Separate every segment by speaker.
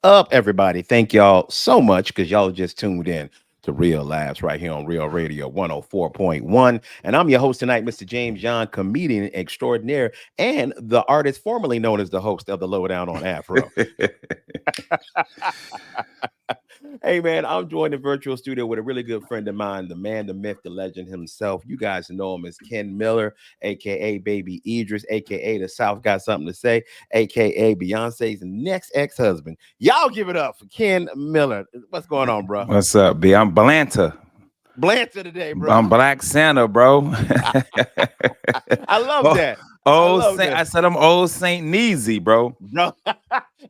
Speaker 1: up, everybody? Thank y'all so much because y'all just tuned in to Real Labs right here on Real Radio 104.1. And I'm your host tonight, Mr. James John, comedian extraordinaire, and the artist formerly known as the host of the Lowdown on Afro. Hey man, I'm joined in the virtual studio with a really good friend of mine, the man, the myth, the legend himself. You guys know him as Ken Miller, aka Baby Idris, aka the South Got Something to Say, aka Beyonce's next ex-husband. Y'all give it up for Ken Miller. What's going on, bro?
Speaker 2: What's up, B? I'm Blanta.
Speaker 1: Blanton today, bro.
Speaker 2: I'm Black Santa, bro.
Speaker 1: I love
Speaker 2: Oh,
Speaker 1: that. I
Speaker 2: old
Speaker 1: love
Speaker 2: Saint.
Speaker 1: that.
Speaker 2: I said I'm old Saint Neezy, bro.
Speaker 1: No.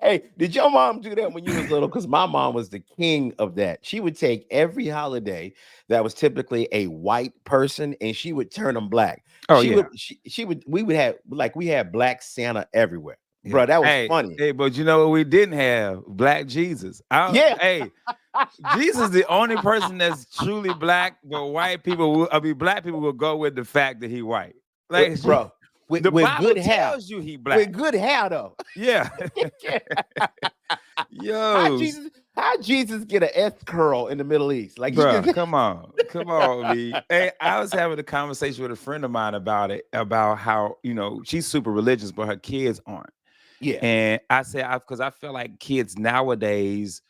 Speaker 1: Hey, did your mom do that when you was little? Because my mom was the king of that. She would take every holiday that was typically a white person and she would turn them black.
Speaker 2: Oh
Speaker 1: She
Speaker 2: yeah,
Speaker 1: would she would we would have like we had black Santa everywhere.
Speaker 2: yeah.
Speaker 1: Bro, that was
Speaker 2: Hey,
Speaker 1: funny.
Speaker 2: hey, but you know what we didn't have? Black Jesus.
Speaker 1: Yeah.
Speaker 2: Hey, Jesus is the only person that's truly black, but white people will, black people will go with the fact that he white. Like
Speaker 1: Bro,
Speaker 2: the
Speaker 1: with
Speaker 2: Bible
Speaker 1: good hair.
Speaker 2: tells you he black.
Speaker 1: With good hair though.
Speaker 2: Yeah.
Speaker 1: How
Speaker 2: Yo,
Speaker 1: Jesus get an S curl in the Middle East? Like he
Speaker 2: bruh,
Speaker 1: just
Speaker 2: come on, me. Hey, I was having a conversation with a friend of mine about it, about how she's super religious, but her kids aren't.
Speaker 1: yeah.
Speaker 2: And I said, because I feel like kids nowadays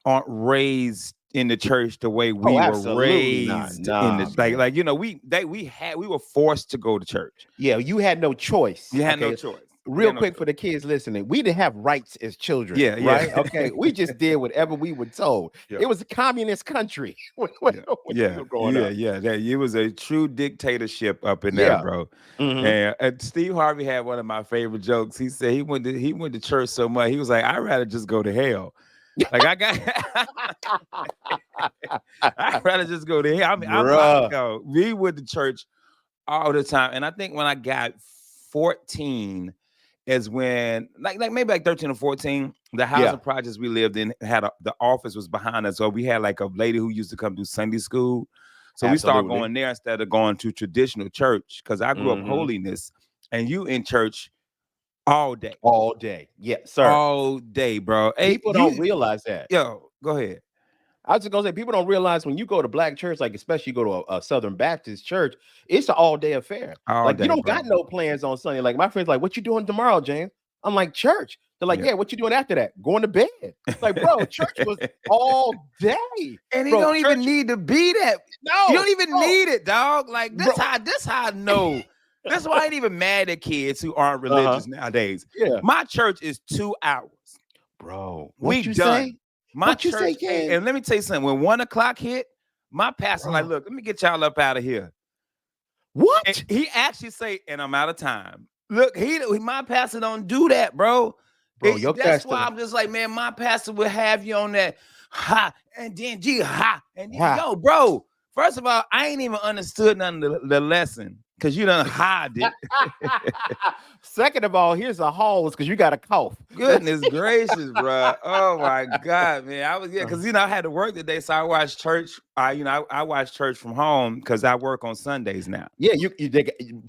Speaker 2: aren't raised in the church the way
Speaker 1: Oh,
Speaker 2: we were
Speaker 1: absolutely not.
Speaker 2: raised in
Speaker 1: Nah,
Speaker 2: the
Speaker 1: man.
Speaker 2: we were forced to go to church.
Speaker 1: Yeah, you had no choice.
Speaker 2: You had no
Speaker 1: Okay.
Speaker 2: choice. You
Speaker 1: Real
Speaker 2: had no
Speaker 1: quick
Speaker 2: choice.
Speaker 1: for the kids listening, we didn't have rights as children,
Speaker 2: Yeah,
Speaker 1: right?
Speaker 2: yeah,
Speaker 1: Okay, we just did whatever we were told.
Speaker 2: yeah,
Speaker 1: It was a communist country when
Speaker 2: yeah,
Speaker 1: we
Speaker 2: yeah,
Speaker 1: were growing
Speaker 2: yeah,
Speaker 1: up.
Speaker 2: yeah. It was a true dictatorship up in there,
Speaker 1: Yeah.
Speaker 2: bro.
Speaker 1: Hmm.
Speaker 2: And Steve Harvey had one of my favorite jokes. He said he went to church so much. He was like, I'd rather just go to hell. Like I got, I'd rather just go to hell. I mean,
Speaker 1: Bruh.
Speaker 2: we went to church all the time, and I think when I got 14 is when, like maybe like 13 or 14, the
Speaker 1: Yeah,
Speaker 2: housing projects we lived in the office was behind us, so we had like a lady who used to come do Sunday school. So we started
Speaker 1: absolutely.
Speaker 2: going there instead of going to traditional church because I grew up
Speaker 1: Hmm.
Speaker 2: holiness, and you in church all day,
Speaker 1: All day. Yeah, sir.
Speaker 2: bro. Hey,
Speaker 1: People don't realize that.
Speaker 2: go ahead.
Speaker 1: I was just gonna say, people don't realize when you go to black church, like especially you go to a Southern Baptist church, it's an all day affair.
Speaker 2: All
Speaker 1: Like you
Speaker 2: day,
Speaker 1: don't got
Speaker 2: bro.
Speaker 1: no plans on Sunday. Like my friends, like, what you doing tomorrow, James? I'm like, church. They're like,
Speaker 2: Yeah.
Speaker 1: yeah, what you doing after that? Going to bed. Like, bro, church was all day,
Speaker 2: And he
Speaker 1: bro.
Speaker 2: don't even
Speaker 1: Church,
Speaker 2: need to be that. You don't
Speaker 1: no,
Speaker 2: even
Speaker 1: bro,
Speaker 2: need it, dog. Like
Speaker 1: bro.
Speaker 2: this how I know. That's why I ain't even mad at kids who aren't
Speaker 1: Uh huh.
Speaker 2: religious nowadays.
Speaker 1: Yeah,
Speaker 2: My church is 2 hours.
Speaker 1: bro.
Speaker 2: We
Speaker 1: What you
Speaker 2: done.
Speaker 1: say?
Speaker 2: My
Speaker 1: What you say,
Speaker 2: church,
Speaker 1: Ken?
Speaker 2: and let me tell you something. When 1 o'clock hit, my pastor like,
Speaker 1: Bro,
Speaker 2: look, let me get y'all up out of here. And
Speaker 1: what,
Speaker 2: he actually say, and I'm out of time. Look, my pastor don't do that, bro.
Speaker 1: bro? Your
Speaker 2: That's why
Speaker 1: pastor,
Speaker 2: I'm just like, man, my pastor would have you on that ha, and then G ha, and then,
Speaker 1: ha.
Speaker 2: yo, bro. First of all, I ain't even understood none of the lesson because you done hide it.
Speaker 1: Second of all, here's a hose because you got a cough.
Speaker 2: Goodness gracious, bro. Oh my God, man. I was
Speaker 1: Uh,
Speaker 2: because I had to work today, so I watched church. I watch church from home because I work on Sundays now.
Speaker 1: Yeah, you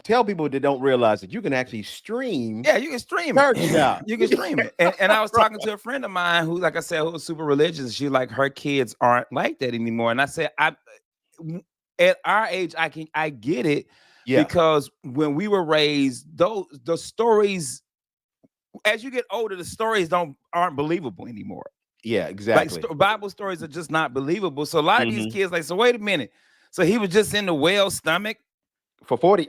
Speaker 1: tell people that don't realize that you can actually stream
Speaker 2: Yeah, you can stream it.
Speaker 1: church now.
Speaker 2: You can stream it. And I was
Speaker 1: Bro.
Speaker 2: talking to a friend of mine who, like I said, who was super religious. She like her kids aren't like that anymore. And I said, at our age, I get it
Speaker 1: Yeah,
Speaker 2: because when we were raised, the stories, as you get older, the stories aren't believable anymore.
Speaker 1: yeah,
Speaker 2: Like
Speaker 1: exactly.
Speaker 2: Bible stories are just not believable. So a lot of these
Speaker 1: Hmm.
Speaker 2: kids like, so wait a minute. So he was just in the whale's stomach.
Speaker 1: For 40.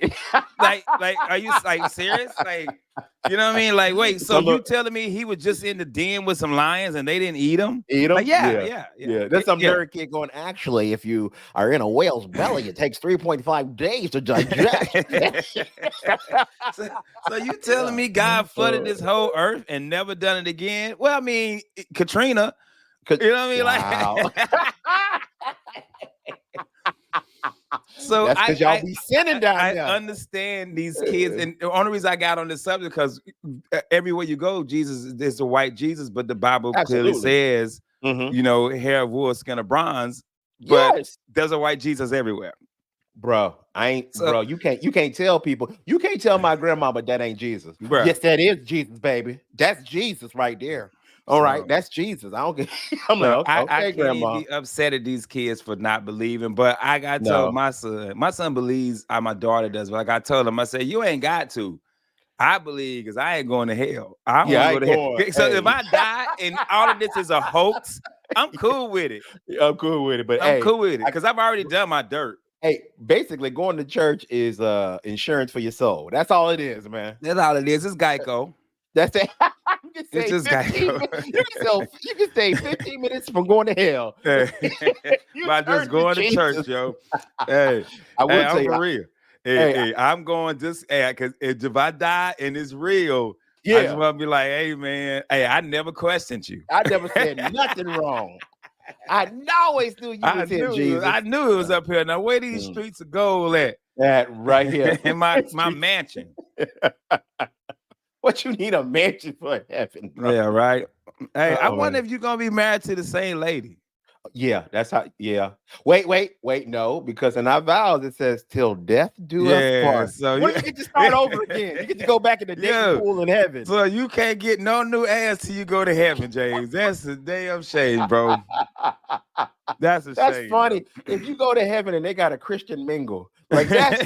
Speaker 2: Like, are you like serious? Like, you know what I mean? Like, wait, so
Speaker 1: Some
Speaker 2: you telling me he was just in the den with some lions and they didn't eat him?
Speaker 1: eat
Speaker 2: Like,
Speaker 1: them?
Speaker 2: yeah,
Speaker 1: Yeah.
Speaker 2: yeah, yeah,
Speaker 1: Yeah. There's some
Speaker 2: yeah.
Speaker 1: nerd kid going, actually, if you are in a whale's belly, it takes 3.5 days to digest.
Speaker 2: so, so you telling me God flooded this whole earth and never done it again? Well, I mean, Katrina, you know what I mean?
Speaker 1: Wow.
Speaker 2: Like, so
Speaker 1: That's because y'all be sinning down
Speaker 2: I
Speaker 1: there.
Speaker 2: understand these kids, and the only reason I got on this subject because everywhere you go, Jesus is a white Jesus, but the Bible clearly
Speaker 1: Absolutely.
Speaker 2: says,
Speaker 1: Hmm.
Speaker 2: hair of wool, skin of bronze, but
Speaker 1: Yes.
Speaker 2: there's a white Jesus everywhere.
Speaker 1: Bro, I ain't,
Speaker 2: So,
Speaker 1: bro. You can't tell people. You can't tell my grandma, but that ain't Jesus.
Speaker 2: bruh,
Speaker 1: Yes, that is Jesus, baby. That's Jesus right there. All right,
Speaker 2: So,
Speaker 1: that's Jesus. I don't get. I'm like,
Speaker 2: so
Speaker 1: okay,
Speaker 2: I
Speaker 1: okay,
Speaker 2: can't even
Speaker 1: grandma.
Speaker 2: be upset at these kids for not believing. But I got told
Speaker 1: No,
Speaker 2: my son believes how my daughter does. But like I told him, I said, you ain't got to. I believe because I ain't going to hell. I don't
Speaker 1: yeah,
Speaker 2: want to
Speaker 1: I
Speaker 2: go
Speaker 1: ain't
Speaker 2: to hell.
Speaker 1: going.
Speaker 2: So if
Speaker 1: Hey,
Speaker 2: I die and all of this is a hoax, I'm cool with it.
Speaker 1: I'm cool with it. But
Speaker 2: I'm
Speaker 1: hey,
Speaker 2: cool with it
Speaker 1: I,
Speaker 2: because I've already done my dirt.
Speaker 1: hey, basically, going to church is insurance for your soul. That's all it is, man.
Speaker 2: That's all it is. It's Geico.
Speaker 1: That's it. You can
Speaker 2: It's
Speaker 1: say
Speaker 2: just
Speaker 1: 15
Speaker 2: Geico.
Speaker 1: minutes. You can say 15 minutes from going to hell. You
Speaker 2: By just
Speaker 1: turn to
Speaker 2: going to
Speaker 1: Jesus.
Speaker 2: church, yo. Hey,
Speaker 1: I
Speaker 2: hey,
Speaker 1: will tell
Speaker 2: I'm
Speaker 1: you.
Speaker 2: for real. Hey,
Speaker 1: Hey,
Speaker 2: hey, I'm going just because if I die and it's real, I just
Speaker 1: yeah,
Speaker 2: want to be like, hey, man, hey, I never questioned you.
Speaker 1: I never said nothing wrong. I always knew you was here,
Speaker 2: I
Speaker 1: Jesus.
Speaker 2: knew it was up here. Now where these
Speaker 1: Mm,
Speaker 2: streets of gold at?
Speaker 1: that right here.
Speaker 2: In my mansion.
Speaker 1: What you need a mansion for in heaven, bro?
Speaker 2: Yeah, right. Hey, I
Speaker 1: Oh
Speaker 2: wonder
Speaker 1: man.
Speaker 2: if you're gonna be married to the same lady.
Speaker 1: Yeah, that's how. Yeah. Wait. No, because in our vows it says till death do us
Speaker 2: Yeah,
Speaker 1: part.
Speaker 2: so
Speaker 1: What
Speaker 2: you
Speaker 1: if you get to start over again? You get to go back in the dating
Speaker 2: yeah.
Speaker 1: pool in heaven.
Speaker 2: So you can't get no new ass till you go to heaven, James. That's a damn shame, bro. That's a
Speaker 1: That's
Speaker 2: shame, bro.
Speaker 1: funny. If you go to heaven and they got a Christian mingle, like that's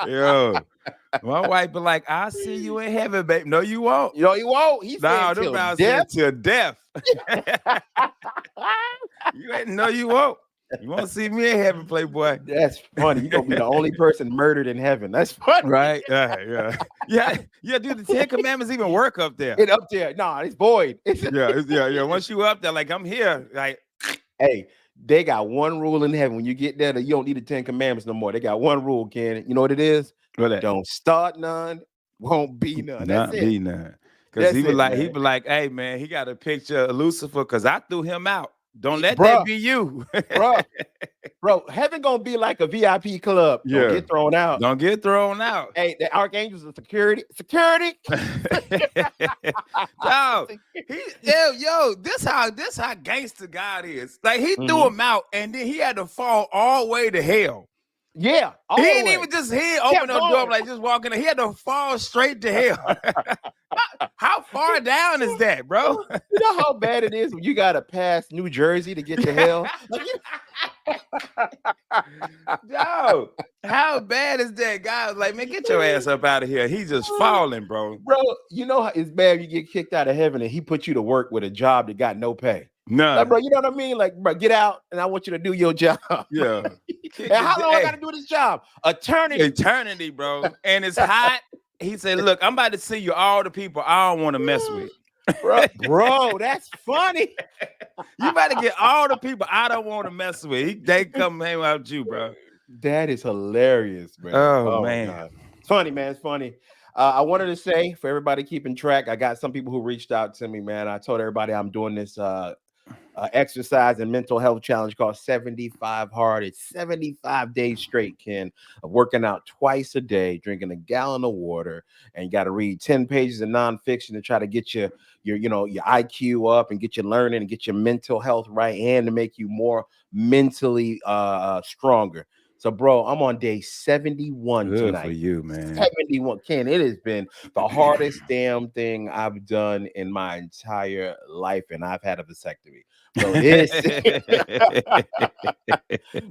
Speaker 2: Yo, my wife be like, I'll see you in heaven, babe. No, you won't.
Speaker 1: you won't. He said
Speaker 2: No, them
Speaker 1: till
Speaker 2: vows
Speaker 1: death.
Speaker 2: said till death. You ain't no, you won't. You won't see me in heaven, playboy.
Speaker 1: That's funny. You're gonna be the only person murdered in heaven. That's funny.
Speaker 2: Right? Yeah. Yeah. Dude, the Ten Commandments even work up there.
Speaker 1: It up there. Nah, it's void.
Speaker 2: Yeah. Once you up there, like I'm here, like
Speaker 1: Hey, they got one rule in heaven. When you get there, that you don't need the 10 commandments no more. They got one rule, Ken. You know what it is?
Speaker 2: what that?
Speaker 1: Don't start none, won't be none. That's
Speaker 2: Not
Speaker 1: it.
Speaker 2: be none. Cause
Speaker 1: That's it,
Speaker 2: he
Speaker 1: man.
Speaker 2: be like, hey man, he got a picture of Lucifer because I threw him out. Don't let that
Speaker 1: Bruh,
Speaker 2: be you.
Speaker 1: bruh, bro. Heaven gonna be like a VIP club. Don't
Speaker 2: Yeah.
Speaker 1: get thrown out.
Speaker 2: Don't get thrown out.
Speaker 1: Hey, the archangels are security. Security.
Speaker 2: Dog, this how gangster God is. Like he threw
Speaker 1: Mhm.
Speaker 2: him out and then he had to fall all the way to hell.
Speaker 1: Yeah, all
Speaker 2: He
Speaker 1: the
Speaker 2: didn't
Speaker 1: way.
Speaker 2: even just open
Speaker 1: Kept
Speaker 2: the door
Speaker 1: going.
Speaker 2: like just walking. He had to fall straight to hell. How far down is that, bro?
Speaker 1: You know how bad it is when you gotta pass New Jersey to get to hell? Like,
Speaker 2: Yo, how bad is that? Guy was like, man, get your ass up out of here. He's just falling, bro.
Speaker 1: bro, you know how it's bad when you get kicked out of heaven and he put you to work with a job that got no pay. Like,
Speaker 2: None.
Speaker 1: bro, you know what I mean? Like, bro, get out and I want you to do your job.
Speaker 2: Yeah.
Speaker 1: And how long I gotta do this job? Eternity.
Speaker 2: Eternity, bro. And it's hot. He said, look, I'm about to see you all the people I don't want to mess with.
Speaker 1: Bro, that's funny.
Speaker 2: You better get all the people I don't want to mess with. They come hang out with you, bro.
Speaker 1: That is hilarious, man.
Speaker 2: Oh,
Speaker 1: Oh my
Speaker 2: man.
Speaker 1: god. It's funny, man. It's funny. I wanted to say for everybody keeping track, I got some people who reached out to me, man. I told everybody I'm doing this exercise and mental health challenge called 75 Hard. It's 75 days straight, Ken, of working out twice a day, drinking a gallon of water, and you got to read 10 pages of nonfiction to try to get your IQ up and get you learning and get your mental health right and to make you more mentally stronger. So, bro, I'm on day 71
Speaker 2: Good
Speaker 1: tonight.
Speaker 2: for you, man.
Speaker 1: 71. Ken, it has been the hardest damn thing I've done in my entire life, and I've had a vasectomy.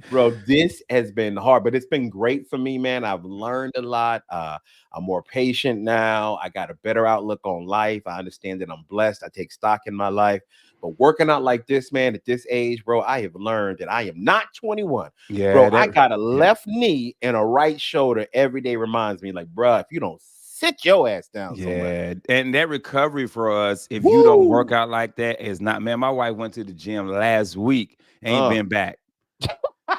Speaker 1: Bro, this has been hard, but it's been great for me, man. I've learned a lot. I'm more patient now. I got a better outlook on life. I understand that I'm blessed. I take stock in my life. But working out like this, man, at this age, bro, I have learned that I am not 21.
Speaker 2: Yeah,
Speaker 1: Bro, I got a left knee and a right shoulder every day reminds me, like, bro, if you don't sit your ass down somewhere.
Speaker 2: yeah. And that recovery for us, if you don't work out like that, is not, man. My wife went to the gym last week, ain't been back.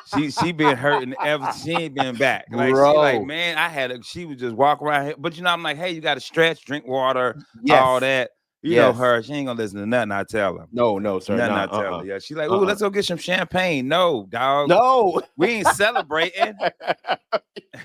Speaker 2: She been hurting ever. She ain't been back. Like she like,
Speaker 1: Bro.
Speaker 2: man, she would just walk around here. But I'm like, hey, you got to stretch, drink water, all
Speaker 1: Yes.
Speaker 2: that. You know her. She ain't gonna listen to nothing I tell her.
Speaker 1: No, sir.
Speaker 2: Nothing I tell her. Yeah, she like, oh, let's go get some champagne. No, dog.
Speaker 1: No,
Speaker 2: we ain't celebrating.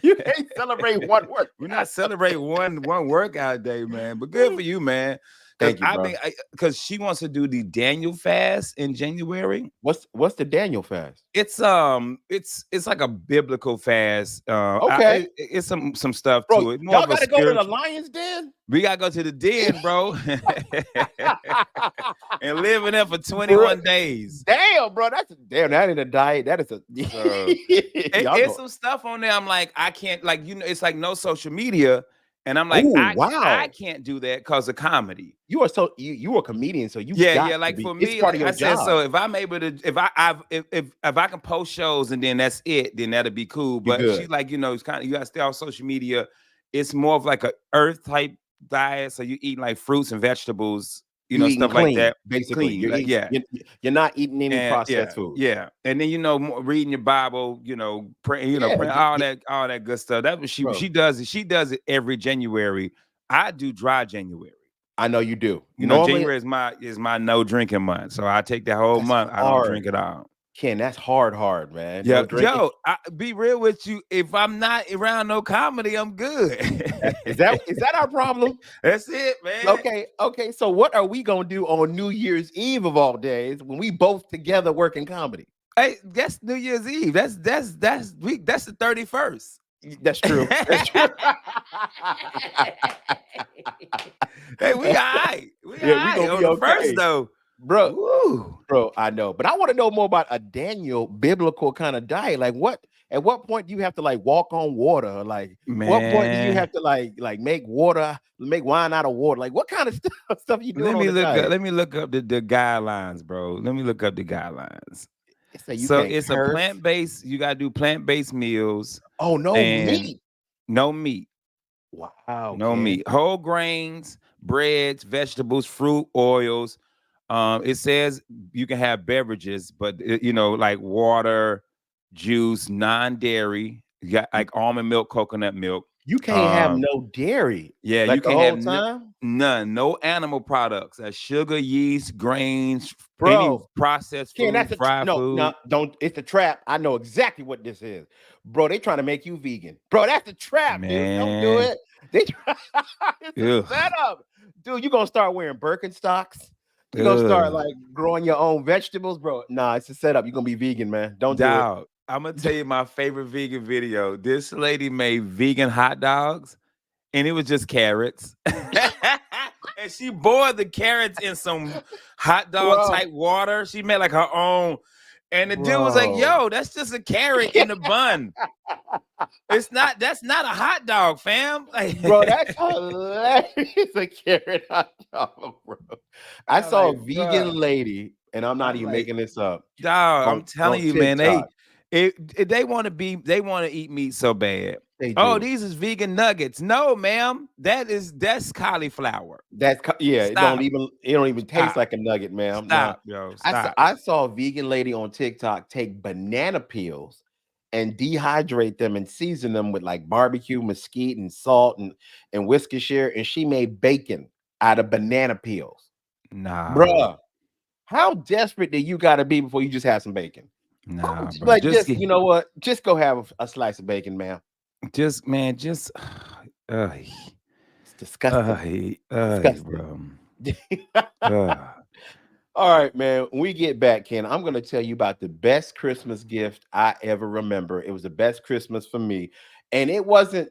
Speaker 1: You can't celebrate one work.
Speaker 2: We're not celebrating one workout day, man. But good for you, man. Because
Speaker 1: Thank you, bro.
Speaker 2: because she wants to do the Daniel fast in January.
Speaker 1: What's the Daniel fast?
Speaker 2: It's like a biblical fast.
Speaker 1: Okay,
Speaker 2: It's some stuff
Speaker 1: bro,
Speaker 2: to it, more
Speaker 1: y'all
Speaker 2: of a
Speaker 1: got to go to the
Speaker 2: spiritual.
Speaker 1: Lions Den,
Speaker 2: We gotta go to the den, bro, and live in there for
Speaker 1: bro.
Speaker 2: 21 days.
Speaker 1: Damn, bro, damn. That ain't a diet. That is a
Speaker 2: So
Speaker 1: y'all
Speaker 2: it's
Speaker 1: go.
Speaker 2: some stuff on there. I'm like, I can't, like, it's like no social media, and I'm like,
Speaker 1: Oh
Speaker 2: I
Speaker 1: wow,
Speaker 2: can't do that because of comedy.
Speaker 1: you are a comedian, so you
Speaker 2: Yeah,
Speaker 1: got
Speaker 2: yeah.
Speaker 1: to
Speaker 2: Like
Speaker 1: be.
Speaker 2: for
Speaker 1: It's
Speaker 2: me,
Speaker 1: part of
Speaker 2: like I
Speaker 1: your
Speaker 2: said, so
Speaker 1: job.
Speaker 2: if I'm able to, if I can post shows and then that's it, then that'll be cool.
Speaker 1: You
Speaker 2: But she's
Speaker 1: good.
Speaker 2: like, it's kind of, you gotta stay off social media. It's more of like a earth type diet, so you eat like fruits and vegetables,
Speaker 1: You eating
Speaker 2: stuff like
Speaker 1: clean,
Speaker 2: that.
Speaker 1: basically.
Speaker 2: Clean,
Speaker 1: You're
Speaker 2: like
Speaker 1: eating.
Speaker 2: yeah.
Speaker 1: You're not eating any
Speaker 2: And
Speaker 1: processed food.
Speaker 2: yeah, and then reading your Bible, praying,
Speaker 1: Yeah,
Speaker 2: praying all that good stuff. That was
Speaker 1: bro.
Speaker 2: she does it. She does it every January. I do dry January.
Speaker 1: I know you do. Normally,
Speaker 2: January is my no drinking month, so I take that whole
Speaker 1: that's
Speaker 2: month. I don't
Speaker 1: hard,
Speaker 2: drink at all.
Speaker 1: Ken. That's hard, man.
Speaker 2: Yeah,
Speaker 1: No drinking.
Speaker 2: yo, I be real with you. If I'm not around no comedy, I'm good.
Speaker 1: Is that our problem?
Speaker 2: That's it, man.
Speaker 1: Okay. So what are we gonna do on New Year's Eve of all days when we both together work in comedy?
Speaker 2: Hey, that's New Year's Eve. That's the 31st.
Speaker 1: That's true. That's true.
Speaker 2: Hey, we all right. We all
Speaker 1: Yeah, we
Speaker 2: right
Speaker 1: gonna
Speaker 2: on
Speaker 1: be
Speaker 2: the first
Speaker 1: okay,
Speaker 2: though.
Speaker 1: bro.
Speaker 2: Woo,
Speaker 1: Bro, I know, but I want to know more about a Daniel biblical kind of diet. Like, what? At what point do you have to like walk on water? Like, what point do you
Speaker 2: man.
Speaker 1: have to like make wine out of water? Like, what kind of stuff you doing
Speaker 2: Let
Speaker 1: on
Speaker 2: me
Speaker 1: the
Speaker 2: look up.
Speaker 1: diet?
Speaker 2: Let me look up the guidelines, bro. Let me look up the guidelines.
Speaker 1: Say you
Speaker 2: So
Speaker 1: can't
Speaker 2: it's a
Speaker 1: curse.
Speaker 2: plant-based. You gotta do plant-based meals
Speaker 1: Oh, no
Speaker 2: and
Speaker 1: meat.
Speaker 2: no meat.
Speaker 1: Wow,
Speaker 2: No
Speaker 1: Ken.
Speaker 2: meat. Whole grains, breads, vegetables, fruit, oils. It says you can have beverages, but like water, juice, non-dairy. You got
Speaker 1: You,
Speaker 2: like almond milk, coconut milk.
Speaker 1: you can't have
Speaker 2: Um,
Speaker 1: no dairy
Speaker 2: yeah,
Speaker 1: like
Speaker 2: you
Speaker 1: the
Speaker 2: can have
Speaker 1: whole time,
Speaker 2: none, no animal products, sugar, yeast, grains, any
Speaker 1: bro.
Speaker 2: processed
Speaker 1: Ken,
Speaker 2: food,
Speaker 1: that's
Speaker 2: fried
Speaker 1: no, no,
Speaker 2: food.
Speaker 1: don't. It's a trap. I know exactly what this is, bro. They trying to make you vegan, bro. That's a trap, dude. Don't do
Speaker 2: Man,
Speaker 1: it. It's a
Speaker 2: ugh,
Speaker 1: setup, dude. You gonna start wearing Birkenstocks? You gonna start
Speaker 2: ugh.
Speaker 1: like growing your own vegetables, bro? Nah, it's a setup. You're gonna be vegan, man. Don't do it.
Speaker 2: Dog, I'm gonna tell you my favorite vegan video. This lady made vegan hot dogs, and it was just carrots. And she boiled the carrots in some hot dog
Speaker 1: bro,
Speaker 2: type water. She made like her own. And the dude was like,
Speaker 1: bro,
Speaker 2: yo, that's just a carrot in the bun. That's not a hot dog, fam. Like,
Speaker 1: bro. That's hilarious. A carrot hot dog, bro. I
Speaker 2: I'm
Speaker 1: saw
Speaker 2: like,
Speaker 1: a vegan
Speaker 2: bruh.
Speaker 1: lady, and I'm not
Speaker 2: I'm
Speaker 1: even
Speaker 2: like,
Speaker 1: making this up
Speaker 2: dog,
Speaker 1: on
Speaker 2: I'm telling you, man,
Speaker 1: TikTok.
Speaker 2: they want to eat meat so bad.
Speaker 1: They
Speaker 2: Oh,
Speaker 1: do.
Speaker 2: these is vegan nuggets. No, ma'am. That's cauliflower.
Speaker 1: Yeah.
Speaker 2: Stop.
Speaker 1: It don't even taste
Speaker 2: Stop.
Speaker 1: like a nugget, ma'am. Nah.
Speaker 2: Stop, yo.
Speaker 1: I saw,
Speaker 2: Stop.
Speaker 1: I saw a vegan lady on TikTok take banana peels and dehydrate them and season them with like barbecue, mesquite, and salt and Worcestershire, and she made bacon out of banana peels.
Speaker 2: No.
Speaker 1: Bruh, how desperate do you got to be before you just have some bacon?
Speaker 2: Nah, bro.
Speaker 1: Like, just you know what? Just go have a slice of bacon, ma'am.
Speaker 2: Just uh,
Speaker 1: It's disgusting. Disgusting.
Speaker 2: bro. Uh,
Speaker 1: All right, man. When we get back, Ken, I'm going to tell you about the best Christmas gift I ever remember. It was the best Christmas for me. And it wasn't,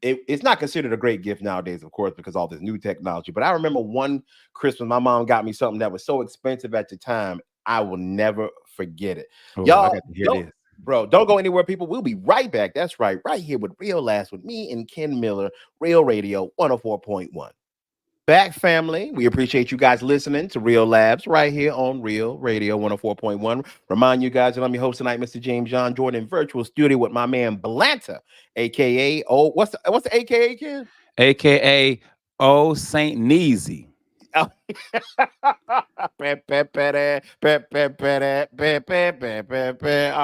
Speaker 1: it's not considered a great gift nowadays, of course, because all this new technology. But I remember one Christmas, my mom got me something that was so expensive at the time. I will never forget it.
Speaker 2: oh, I
Speaker 1: Y'all,
Speaker 2: got to hear
Speaker 1: don't,
Speaker 2: this.
Speaker 1: bro, don't go anywhere, people. We'll be right back. That's right here with Real Laughs with me and Ken Miller, Real Radio 104.1. Back, family. We appreciate you guys listening to Real Labs right here on Real Radio 104.1. Remind you guys that I'm your host tonight, Mr. James John Jordan, virtual studio with my man Blanta, aka what's the aka again?
Speaker 2: AKA Old Saint Neasy.
Speaker 1: Oh. All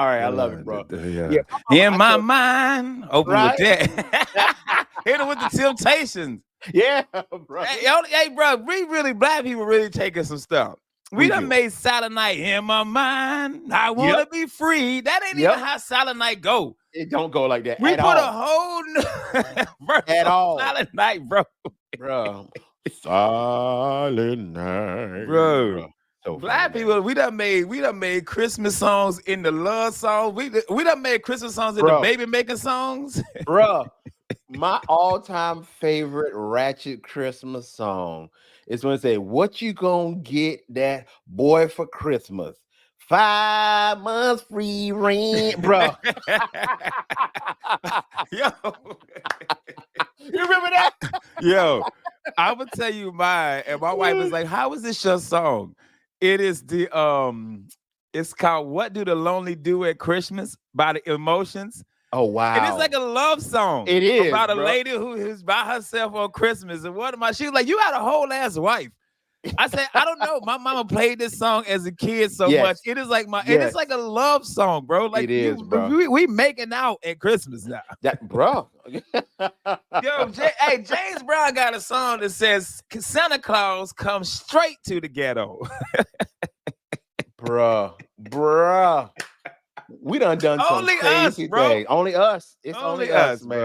Speaker 1: right, I love it, bro. Yeah,
Speaker 2: In
Speaker 1: I
Speaker 2: my
Speaker 1: told
Speaker 2: mind, open with
Speaker 1: right.
Speaker 2: that. Hit it with the Temptations.
Speaker 1: Yeah, bro.
Speaker 2: Hey, bro, we really black people really taking some stuff. We
Speaker 1: We
Speaker 2: done
Speaker 1: do.
Speaker 2: made Silent Night in my mind. I
Speaker 1: Yep.
Speaker 2: wanna be free. That ain't even
Speaker 1: Yep.
Speaker 2: how Silent Night go.
Speaker 1: It don't go like that
Speaker 2: We
Speaker 1: at
Speaker 2: put a
Speaker 1: all.
Speaker 2: whole verse
Speaker 1: At
Speaker 2: on
Speaker 1: all.
Speaker 2: Silent Night, bro.
Speaker 1: Bro. Silent night,
Speaker 2: Bro.
Speaker 1: bro. So funny,
Speaker 2: Black
Speaker 1: man.
Speaker 2: people, we done made Christmas songs in the love songs. We done made Christmas songs in the
Speaker 1: Bro,
Speaker 2: baby making songs.
Speaker 1: bro. My all-time favorite Ratchet Christmas song is when it say, "What you gonna get that boy for Christmas? 5 months free rent, bro."
Speaker 2: Yo,
Speaker 1: You remember that?
Speaker 2: yo, I would tell you mine, and my wife was like, "How is this your song?" It is it's called "What Do the Lonely Do at Christmas" by the Emotions.
Speaker 1: Oh
Speaker 2: And it's like
Speaker 1: wow,
Speaker 2: a love song
Speaker 1: it is,
Speaker 2: about a
Speaker 1: bro.
Speaker 2: lady who is by herself on Christmas. And she was like, "You got a whole ass wife." I said, "I don't know. My mama played this song as a kid so much.
Speaker 1: Yes,
Speaker 2: It is like and it's
Speaker 1: yes,
Speaker 2: like a love song, bro. Like
Speaker 1: it is, bro.
Speaker 2: we making out at Christmas now."
Speaker 1: That, bro.
Speaker 2: Yo, hey, James Brown got a song that says Santa Claus comes straight to the ghetto.
Speaker 1: Bruh. We done some
Speaker 2: Only us,
Speaker 1: crazy
Speaker 2: bro.
Speaker 1: things. Only us. It's
Speaker 2: Only
Speaker 1: only us,
Speaker 2: us,
Speaker 1: man.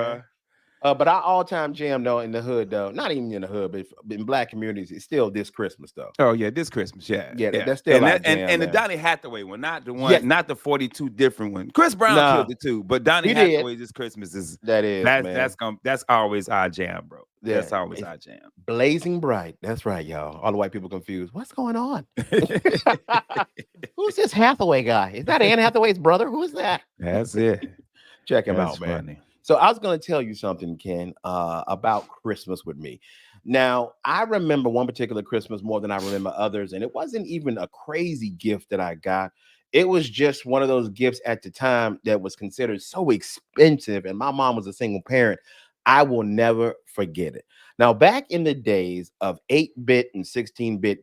Speaker 2: bro.
Speaker 1: But our all-time jam though in the hood though, not even in the hood, but in black communities, it's still This Christmas though.
Speaker 2: Oh yeah, this Christmas, yeah,
Speaker 1: Yeah,
Speaker 2: yeah,
Speaker 1: that's still our
Speaker 2: and
Speaker 1: jam,
Speaker 2: the
Speaker 1: man.
Speaker 2: Donny Hathaway one, not the
Speaker 1: Yes,
Speaker 2: one, not the 42 different one. Chris Brown
Speaker 1: nah,
Speaker 2: killed it too, but Donny
Speaker 1: he did.
Speaker 2: Hathaway this Christmas is
Speaker 1: That is, man.
Speaker 2: that's always our jam, bro.
Speaker 1: Yeah,
Speaker 2: That's always
Speaker 1: it's
Speaker 2: our jam.
Speaker 1: blazing bright. That's right, y'all. All the white people confused. What's going on? Who's this Hathaway guy? Is that Anne Hathaway's brother? Who is that?
Speaker 2: That's it.
Speaker 1: Check him
Speaker 2: That's
Speaker 1: out, man.
Speaker 2: funny.
Speaker 1: So I was going to tell you something, Ken, about Christmas with me. Now, I remember one particular Christmas more than I remember others, and it wasn't even a crazy gift that I got. It was just one of those gifts at the time that was considered so expensive, and my mom was a single parent. I will never forget it. Now, back in the days of 8-bit and 16-bit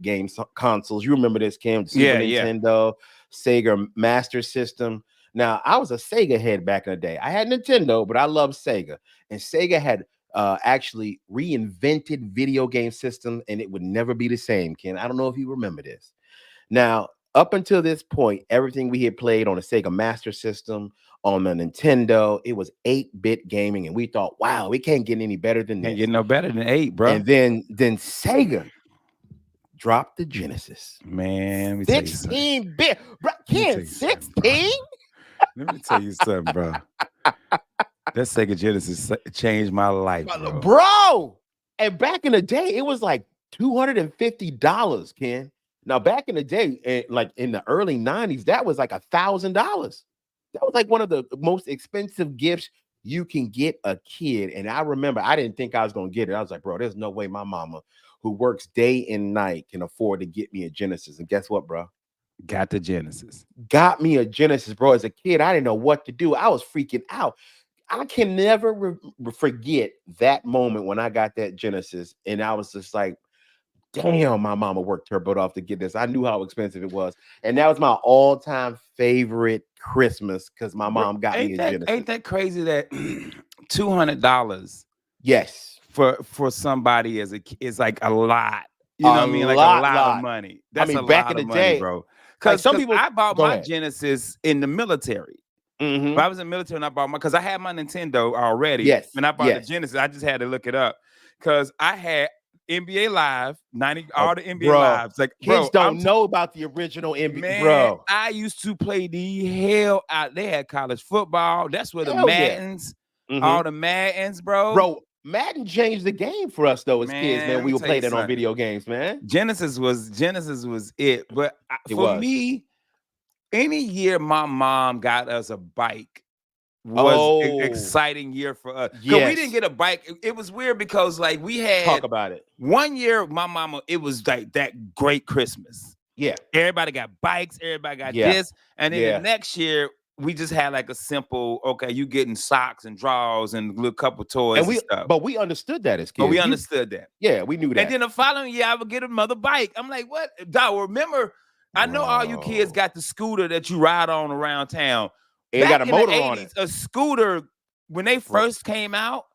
Speaker 1: consoles, you remember this, Ken? Super
Speaker 2: Yeah, yeah.
Speaker 1: Nintendo, Sega Master System. Now, I was a Sega head back in the day. I had Nintendo, but I loved Sega. And Sega had actually reinvented video game system, and it would never be the same, Ken. I don't know if you remember this. Now, up until this point, everything we had played on the Sega Master System, on the Nintendo, it was 8-bit gaming, and we thought, wow, we can't get any better than
Speaker 2: Can't get
Speaker 1: this.
Speaker 2: no better than 8, bro.
Speaker 1: And then Sega dropped the Genesis.
Speaker 2: Man, let me tell you something.
Speaker 1: 16-bit. Bro,
Speaker 2: Let me tell
Speaker 1: Ken,
Speaker 2: you something, bro.
Speaker 1: 16?
Speaker 2: Let me tell you something, bro. That Sega Genesis changed my life, bro.
Speaker 1: Bro. And back in the day, it was like $250, Ken. Now, back in the day, like in the early 90s, that was like $1,000. That was like one of the most expensive gifts you can get a kid. And I remember I didn't think I was going to get it. I was like, bro, there's no way my mama, who works day and night, can afford to get me a Genesis. And guess what, bro?
Speaker 2: Got the Genesis.
Speaker 1: Got me a Genesis, bro. As a kid, I didn't know what to do. I was freaking out. I can never forget that moment when I got that Genesis. And I was just like, damn, my mama worked her butt off to get this. I knew how expensive it was. And that was my all-time favorite Christmas because my mom got me a Genesis.
Speaker 2: Ain't that crazy that $200
Speaker 1: Yes.
Speaker 2: for somebody is like a lot. You know what I mean? Like a lot of money. That's a
Speaker 1: back
Speaker 2: lot
Speaker 1: in
Speaker 2: of
Speaker 1: the
Speaker 2: money,
Speaker 1: day,
Speaker 2: bro.
Speaker 1: like
Speaker 2: Because
Speaker 1: some people
Speaker 2: I bought
Speaker 1: go
Speaker 2: my
Speaker 1: ahead.
Speaker 2: Genesis in the military.
Speaker 1: Mhm.
Speaker 2: When I was in the military and I bought because I had my Nintendo already.
Speaker 1: Yes,
Speaker 2: When I bought
Speaker 1: yes.
Speaker 2: the Genesis, I just had to look it up because I had NBA Live, all the NBA
Speaker 1: bro,
Speaker 2: Lives. Like,
Speaker 1: kids
Speaker 2: bro,
Speaker 1: don't know about the original NBA,
Speaker 2: man,
Speaker 1: bro.
Speaker 2: I used to play the hell out. They had college football. That's where the
Speaker 1: Hell yeah.
Speaker 2: Maddens,
Speaker 1: Mhm.
Speaker 2: all the Maddens, bro.
Speaker 1: Bro, Madden changed the game for us though as kids,
Speaker 2: Man,
Speaker 1: man.
Speaker 2: let
Speaker 1: We
Speaker 2: me
Speaker 1: would
Speaker 2: tell
Speaker 1: play
Speaker 2: you
Speaker 1: that on
Speaker 2: something.
Speaker 1: video games, man.
Speaker 2: Genesis was it. But
Speaker 1: It
Speaker 2: for
Speaker 1: was.
Speaker 2: me, any year my mom got us a bike was
Speaker 1: Oh,
Speaker 2: exciting year for us. Because we didn't
Speaker 1: yes.
Speaker 2: get a bike. It was weird because like we had
Speaker 1: Talk about it.
Speaker 2: one year, my mama, it was like that great Christmas.
Speaker 1: Yeah.
Speaker 2: Everybody got bikes, everybody got
Speaker 1: Yeah.
Speaker 2: this. And then
Speaker 1: Yeah.
Speaker 2: the next year, we just had like a simple, okay, you getting socks and drawers and a little couple toys and stuff.
Speaker 1: But we understood that as kids.
Speaker 2: But we understood that.
Speaker 1: Yeah, we knew that.
Speaker 2: And then the following year, I would get another bike. I'm like, what? Dog, remember, I know all you kids
Speaker 1: Bro.
Speaker 2: got the scooter that you ride on around town.
Speaker 1: It
Speaker 2: Back
Speaker 1: got a
Speaker 2: in
Speaker 1: motor
Speaker 2: the
Speaker 1: on
Speaker 2: 80s,
Speaker 1: it.
Speaker 2: a scooter, when they
Speaker 1: Bro.
Speaker 2: first came out,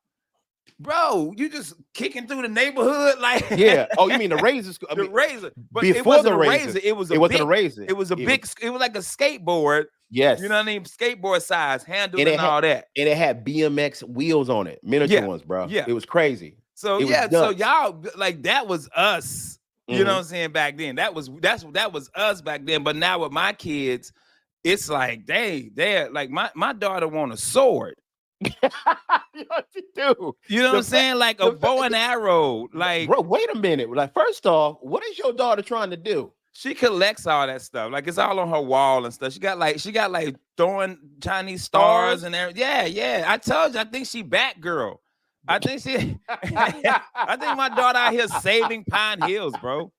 Speaker 2: bro, you just kicking through the neighborhood like
Speaker 1: Yeah. Oh, you mean the Razor?
Speaker 2: the Razor. But
Speaker 1: before
Speaker 2: it wasn't
Speaker 1: the
Speaker 2: a
Speaker 1: Razor.
Speaker 2: Razor. It was
Speaker 1: It wasn't a Razor.
Speaker 2: It was a big, it was like a skateboard.
Speaker 1: Yes.
Speaker 2: You know what I mean? Skateboard size, handle and
Speaker 1: And
Speaker 2: all that.
Speaker 1: And it had BMX wheels on it, miniature ones, bro.
Speaker 2: Yeah.
Speaker 1: It was crazy.
Speaker 2: So
Speaker 1: It was
Speaker 2: yeah, so
Speaker 1: nuts.
Speaker 2: y'all like that was us. You know what
Speaker 1: Mhm.
Speaker 2: I'm saying? Back then, that was us back then. But now with my kids, it's like they're like my daughter want a sword.
Speaker 1: What you do?
Speaker 2: You know what
Speaker 1: The
Speaker 2: I'm
Speaker 1: fa-
Speaker 2: saying? Like a
Speaker 1: the fa-
Speaker 2: bow and arrow. Like
Speaker 1: bro, wait a minute. Like, first off, what is your daughter trying to do?
Speaker 2: she collects all that stuff. Like it's all on her wall and stuff. She got like throwing Chinese stars
Speaker 1: Stars?
Speaker 2: and everything. Yeah, yeah. I told you, I think she Batgirl. I think she I think my daughter out here saving Pine Hills, bro.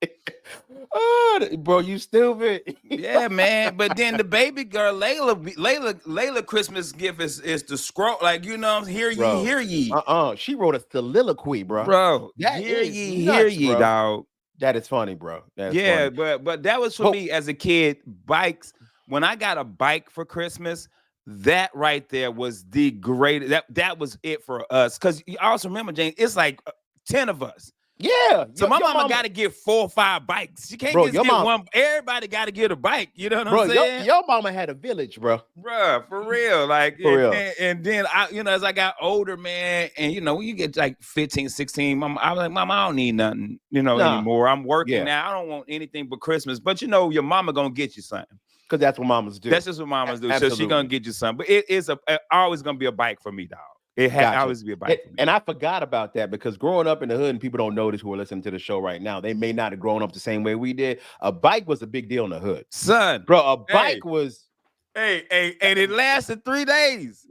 Speaker 1: Oh, bro, you stupid.
Speaker 2: Yeah, man. But then the baby girl, Layla Christmas gift is the scroll. Like,
Speaker 1: Bro,
Speaker 2: hear ye.
Speaker 1: she wrote a soliloquy, bro.
Speaker 2: Bro,
Speaker 1: That is
Speaker 2: hear
Speaker 1: nuts,
Speaker 2: ye,
Speaker 1: bro.
Speaker 2: dog.
Speaker 1: That is funny, bro. That's
Speaker 2: Yeah,
Speaker 1: funny.
Speaker 2: but that was for
Speaker 1: But
Speaker 2: me as a kid. Bikes. When I got a bike for Christmas, that right there was the greatest. That was it for us. Because you also remember, James, it's like 10 of us.
Speaker 1: yeah,
Speaker 2: So my
Speaker 1: your
Speaker 2: mama
Speaker 1: mama,
Speaker 2: got to get 4 or 5 bikes. She can't
Speaker 1: bro,
Speaker 2: just
Speaker 1: your
Speaker 2: get
Speaker 1: mom,
Speaker 2: one. Everybody got to get a bike. You know what I'm
Speaker 1: bro,
Speaker 2: saying?
Speaker 1: your mama had a village, bro.
Speaker 2: Bruh, for real. Like,
Speaker 1: For
Speaker 2: and
Speaker 1: real.
Speaker 2: then, and then I, as I got older, man, and when you get like 15, 16, mama, I was like, Mama, I don't need nothing,
Speaker 1: Nah,
Speaker 2: anymore. I'm working
Speaker 1: yeah,
Speaker 2: now. I don't want anything but Christmas. But your mama gonna get you something.
Speaker 1: because that's what mamas do.
Speaker 2: That's just what mamas do. So she gonna
Speaker 1: Absolutely.
Speaker 2: get you something. But it is always gonna be a bike for me, dog. It
Speaker 1: Gotcha.
Speaker 2: always be a bike for me.
Speaker 1: And I forgot about that because growing up in the hood, and people don't know this who are listening to the show right now, they may not have grown up the same way we did. A bike was a big deal in the hood.
Speaker 2: Son,
Speaker 1: Bro, a
Speaker 2: hey,
Speaker 1: bike was
Speaker 2: and it lasted 3 days.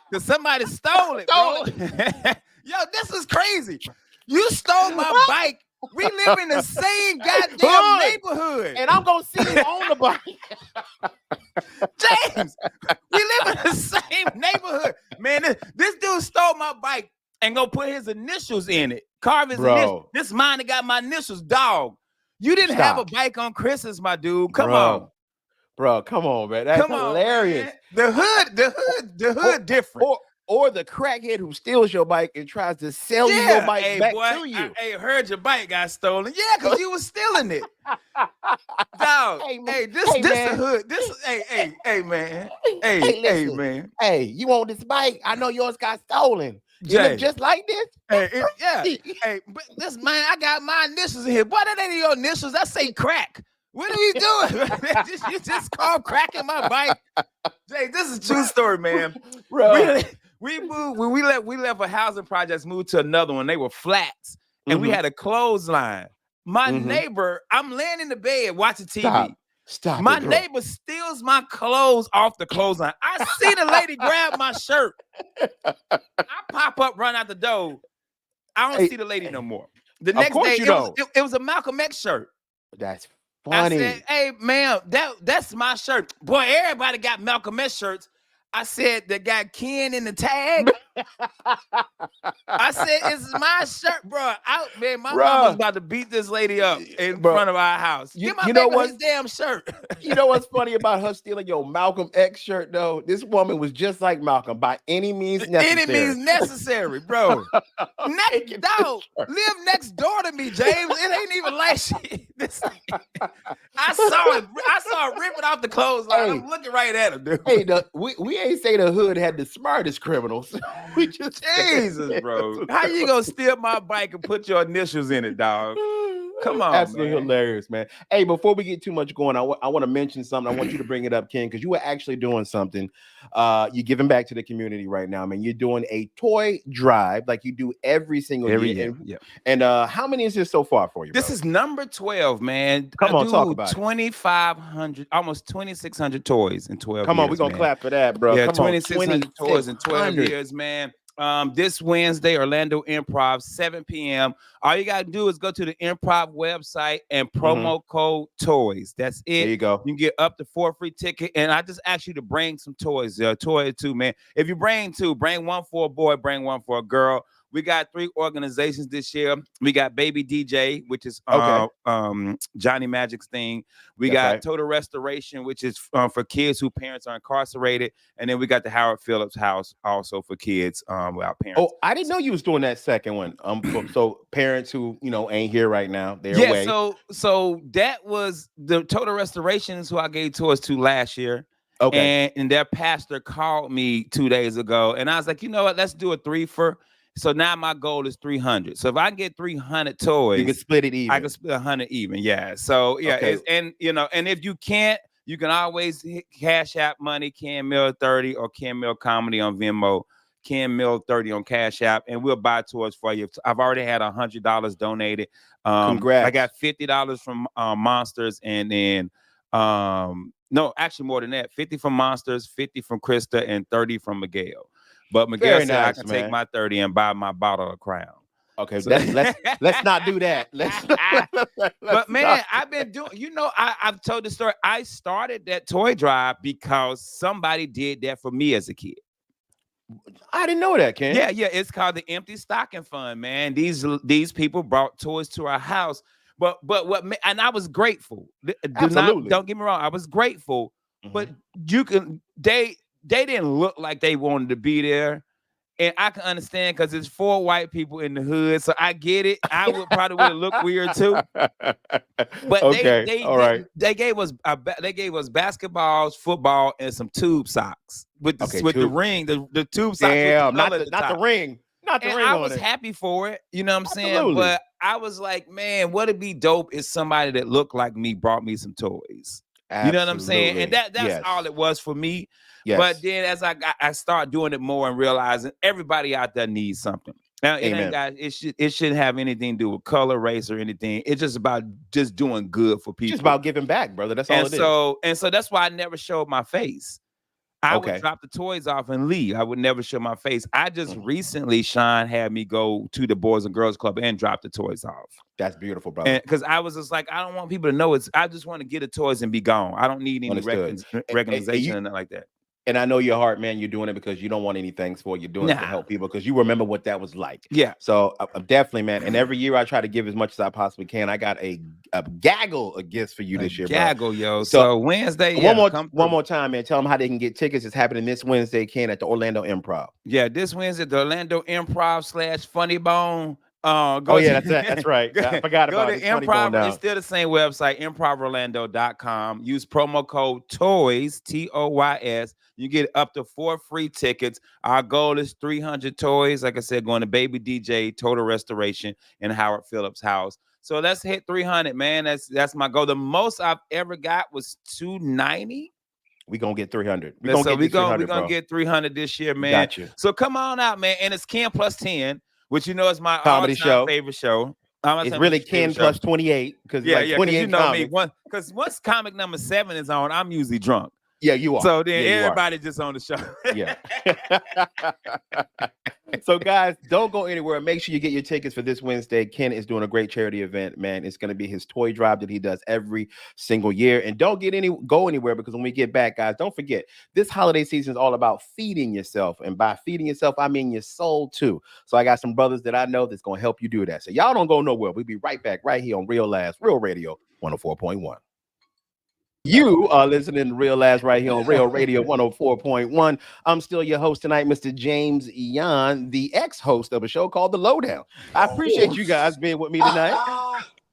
Speaker 2: Because somebody stole it,
Speaker 1: Stole
Speaker 2: bro. Yo, this is crazy. You stole my bike. We live in the same goddamn
Speaker 1: Hood.
Speaker 2: neighborhood.
Speaker 1: And I'm gonna see you on the bike.
Speaker 2: James, we live in the same neighborhood. Man, this dude stole my bike and go put his initials in it. Carve his initials.
Speaker 1: Bro,
Speaker 2: This mine that got my initials, dog. You didn't have a bike on Christmas, my dude. Come on.
Speaker 1: bro, come on, man. That's
Speaker 2: Come on,
Speaker 1: hilarious.
Speaker 2: man. The hood different.
Speaker 1: Or the crackhead who steals your bike and tries to sell you your bike
Speaker 2: hey,
Speaker 1: back
Speaker 2: boy,
Speaker 1: to you.
Speaker 2: I heard your bike got stolen. Yeah, because you was stealing it. Dog, this
Speaker 1: man.
Speaker 2: the hood. Hey, man. Hey,
Speaker 1: listen.
Speaker 2: man.
Speaker 1: Hey, you want this bike? I know yours got stolen. You
Speaker 2: Jay.
Speaker 1: look just like this.
Speaker 2: Hey, but this man, I got my initials in here. Boy, that ain't your initials. That say crack. What are we doing? You just called cracking my bike. Jay, this is a true story, man.
Speaker 1: Bro.
Speaker 2: We moved when we left a housing projects, moved to another one. They were flats, and we had a clothesline. My neighbor, I'm laying in the bed watching TV.
Speaker 1: Stop
Speaker 2: my
Speaker 1: it, bro.
Speaker 2: neighbor steals my clothes off the clothesline. I see the lady grab my shirt. I pop up, run out the door. I don't see the lady no more. The next day, it was a Malcolm X shirt.
Speaker 1: That's funny.
Speaker 2: I said, "Hey, ma'am, that's my shirt." Boy, everybody got Malcolm X shirts. I said, "That got Ken in the tag." I said, "It's my shirt, bro." My mom was about to beat this lady up in front of our house. Get my baby his damn shirt.
Speaker 1: You know what's funny about her stealing your Malcolm X shirt, though? This woman was just like Malcolm by any means necessary.
Speaker 2: Any means necessary, bro. Live next door to me, James. It ain't even like she. I saw it. I saw it ripping off the clothesline. I'm looking right at him, dude.
Speaker 1: Hey, we ain't say the hood had the smartest criminals. We just
Speaker 2: Jesus, bro. How you gonna steal my bike and put your initials in it, dog? Come on,
Speaker 1: absolutely
Speaker 2: man.
Speaker 1: Hilarious, man. Hey, before we get too much going, I want to mention something. I want you to bring it up, Ken, because you were actually doing something. You're giving back to the community right now, man. You're doing a toy drive like you do every single year. And how many is this so far for you?
Speaker 2: This is number 12, man.
Speaker 1: Come on, talk about
Speaker 2: 2,500, almost 2,600 toys in 12 years.
Speaker 1: Come on, we're gonna clap for that, bro.
Speaker 2: Yeah,
Speaker 1: come
Speaker 2: 2,600 toys in 12 years, man. This Wednesday, Orlando Improv, 7 p.m. All you gotta do is go to the Improv website and promo code toys. That's it.
Speaker 1: There you go.
Speaker 2: You can get up to 4 free tickets. And I just ask you to bring some toys. Toy too, man. If you bring 2, bring one for a boy, bring one for a girl. We got 3 organizations this year. We got Baby DJ, which is Johnny Magic's thing. We got Total Restoration, which is for kids whose parents are incarcerated. And then we got the Howard Phillips House, also for kids without parents.
Speaker 1: Oh, I didn't know you was doing that second one. So parents who ain't here right now, they're away.
Speaker 2: So that was the Total Restorations who I gave tours to last year. Okay. And their pastor called me 2 days ago, and I was like, you know what? Let's do a 3 for. So now my goal is 300. So if I get 300
Speaker 1: You can
Speaker 2: toys,
Speaker 1: split it
Speaker 2: I can
Speaker 1: even.
Speaker 2: split 100 even. Yeah. So yeah,
Speaker 1: Okay.
Speaker 2: and and if you can't, you can always hit Cash App money, Ken Mill 30 or Ken Mill Comedy on Venmo, Ken Mill 30 on Cash App, and we'll buy toys for you. I've already had $100 donated. I
Speaker 1: Congrats.
Speaker 2: got $50 from Monsters, and then no, actually more than that, 50 from Monsters, 50 from Krista, and 30 from Miguel. But Miguel
Speaker 1: Very
Speaker 2: said I
Speaker 1: nice,
Speaker 2: can take
Speaker 1: man.
Speaker 2: my 30 and buy my bottle of Crown.
Speaker 1: Okay,
Speaker 2: So
Speaker 1: let's not do that. Let's
Speaker 2: but
Speaker 1: not.
Speaker 2: man, I've been doing, I've told the story. I started that toy drive because somebody did that for me as a kid.
Speaker 1: I didn't know that, Ken.
Speaker 2: Yeah, yeah. It's called the Empty Stocking Fund, man. These people brought toys to our house. But and I was grateful.
Speaker 1: Absolutely.
Speaker 2: Don't get me wrong. I was grateful, but
Speaker 1: Hmm.
Speaker 2: you can they didn't look like they wanted to be there. And I can understand because it's 4 white people in the hood. So I get it. I would have looked weird too. But
Speaker 1: Okay. All right.
Speaker 2: they gave us basketballs, football, and some tube socks
Speaker 1: Okay.
Speaker 2: with the
Speaker 1: Two.
Speaker 2: ring, the tube socks with the
Speaker 1: Damn.
Speaker 2: color at the
Speaker 1: Not the
Speaker 2: top.
Speaker 1: ring. Not the
Speaker 2: And
Speaker 1: ring
Speaker 2: I
Speaker 1: on
Speaker 2: was
Speaker 1: it.
Speaker 2: happy for it, you know what I'm saying?
Speaker 1: Absolutely.
Speaker 2: But I was like, man, what'd be dope is somebody that looked like me brought me some toys. You know what I'm saying? And
Speaker 1: Absolutely.
Speaker 2: that's all
Speaker 1: Yes.
Speaker 2: it was for me. But
Speaker 1: Yes.
Speaker 2: then as I start doing it more and realizing everybody out there needs something. Now it ain't
Speaker 1: Amen.
Speaker 2: got it shouldn't have anything to do with color, race, or anything. It's just about just doing good for
Speaker 1: It's just
Speaker 2: people.
Speaker 1: about giving back, brother. That's all
Speaker 2: And
Speaker 1: it is.
Speaker 2: so that's why I never showed my face. I would
Speaker 1: Okay.
Speaker 2: drop the toys off and leave. I would never show my face. I just
Speaker 1: Mhm.
Speaker 2: recently, Sean had me go to the Boys and Girls Club and drop the toys off.
Speaker 1: That's beautiful, brother.
Speaker 2: And because I was just like, I don't want people to know I just want to get the toys and be gone. I don't need any
Speaker 1: Understood. And
Speaker 2: recognition
Speaker 1: you,
Speaker 2: or nothing like that.
Speaker 1: and I know your heart, man. You're doing it because you don't want any thanks for it. You're doing it to
Speaker 2: Nah.
Speaker 1: help people because you remember what that was like.
Speaker 2: Yeah.
Speaker 1: So I'm definitely, man. And every year I try to give as much as I possibly can. I got a gaggle of gifts for you
Speaker 2: A
Speaker 1: this year, bro.
Speaker 2: gaggle, yo.
Speaker 1: So
Speaker 2: So Wednesday, yeah, come
Speaker 1: one
Speaker 2: through.
Speaker 1: more time, man. Tell them how they can get tickets. It's happening this Wednesday, Ken, at the Orlando Improv.
Speaker 2: Yeah, this Wednesday, the Orlando Improv / Funny Bone.
Speaker 1: Oh
Speaker 2: Go
Speaker 1: yeah, that's it.
Speaker 2: to
Speaker 1: That's right. I forgot
Speaker 2: go
Speaker 1: about
Speaker 2: to
Speaker 1: it. It's funny bone
Speaker 2: Improv. It's
Speaker 1: now.
Speaker 2: still the same website, improvorlando.com. Use promo code TOYS, TOYS. You get up to 4 free tickets. Our goal is 300 toys. Like I said, going to Baby DJ, Total Restoration, in Howard Phillips' house. So let's hit 300, man. That's my goal. The most I've ever got was 290.
Speaker 1: We gonna get 300. We gonna
Speaker 2: So
Speaker 1: get
Speaker 2: we're
Speaker 1: this
Speaker 2: gonna we
Speaker 1: 300,
Speaker 2: gonna
Speaker 1: bro.
Speaker 2: get 300 this year,
Speaker 1: We
Speaker 2: man.
Speaker 1: got you.
Speaker 2: So come on out, man. And it's Ken plus 10, which is my
Speaker 1: Comedy
Speaker 2: all-time
Speaker 1: show.
Speaker 2: favorite show. I'm not
Speaker 1: It's
Speaker 2: saying
Speaker 1: really
Speaker 2: favorite
Speaker 1: 10
Speaker 2: show.
Speaker 1: plus 28 because it's
Speaker 2: Yeah,
Speaker 1: like
Speaker 2: yeah, because you
Speaker 1: 28
Speaker 2: know me.
Speaker 1: comics.
Speaker 2: Because once comic number 7 is on, I'm usually drunk.
Speaker 1: Yeah, you are.
Speaker 2: So then
Speaker 1: Yeah, you are.
Speaker 2: everybody just on the show.
Speaker 1: Yeah. So, guys, don't go anywhere. Make sure you get your tickets for this Wednesday. Ken is doing a great charity event, man. It's going to be his toy drive that he does every single year. And don't go anywhere because when we get back, guys, don't forget this holiday season is all about feeding yourself. And by feeding yourself, I mean your soul too. So I got some brothers that I know that's going to help you do that. So y'all don't go nowhere. We'll be right back right here on Real Radio 104.1. You are listening to Real Last right here on Real Radio 104.1. I'm still your host tonight, Mr. James Eon, the ex-host of a show called The Lowdown. I appreciate you guys being with me tonight.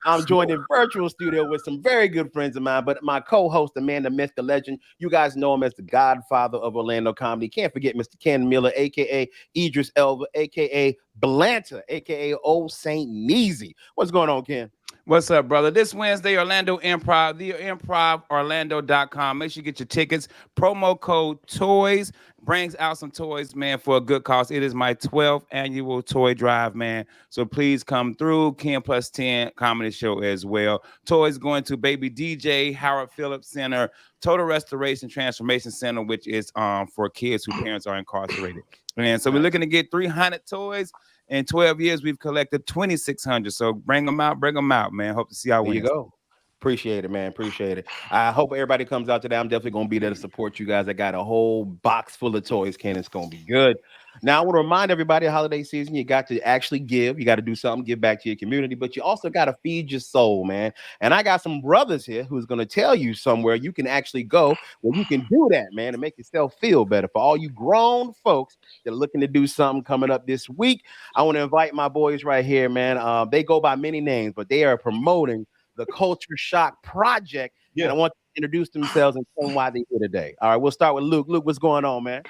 Speaker 1: I'm joined in virtual studio with some very good friends of mine, but my co-host, the man, the myth, the legend. You guys know him as the godfather of Orlando comedy. Can't forget Mr. Ken Miller, aka Idris Elba, aka Blanta, aka Old Saint Neezy. What's going on, Ken?
Speaker 2: What's up, brother? This Wednesday, Orlando Improv, the improvorlando.com. Make sure you get your tickets. Promo code TOYS brings out some toys, man, for a good cause. It is my 12th annual toy drive, man. So please come through. Ken Plus 10 comedy show as well. Toys going to Baby DJ, Howard Phillips Center, Total Restoration Transformation Center, which is for kids whose parents are incarcerated. And so we're looking to get 300 toys. In 12 years, we've collected 2,600. So bring them out, man. Hope to see y'all
Speaker 1: There you
Speaker 2: Wednesday.
Speaker 1: go. Appreciate it, man. Appreciate it. I hope everybody comes out today. I'm definitely going to be there to support you guys. I got a whole box full of toys, Ken. It's going to be good. Now, I want to remind everybody, holiday season, you got to actually give. You got to do something, give back to your community, but you also got to feed your soul, man. And I got some brothers here who's going to tell you somewhere you can actually go where you can do that, man, and make yourself feel better. For all you grown folks that are looking to do something coming up this week, I want to invite my boys right here, man. They go by many names, but they are promoting the Culture Shock Project. Yeah. And I want to introduce themselves and tell them why they're here today. All right, we'll start with Luke. Luke, what's going on, man?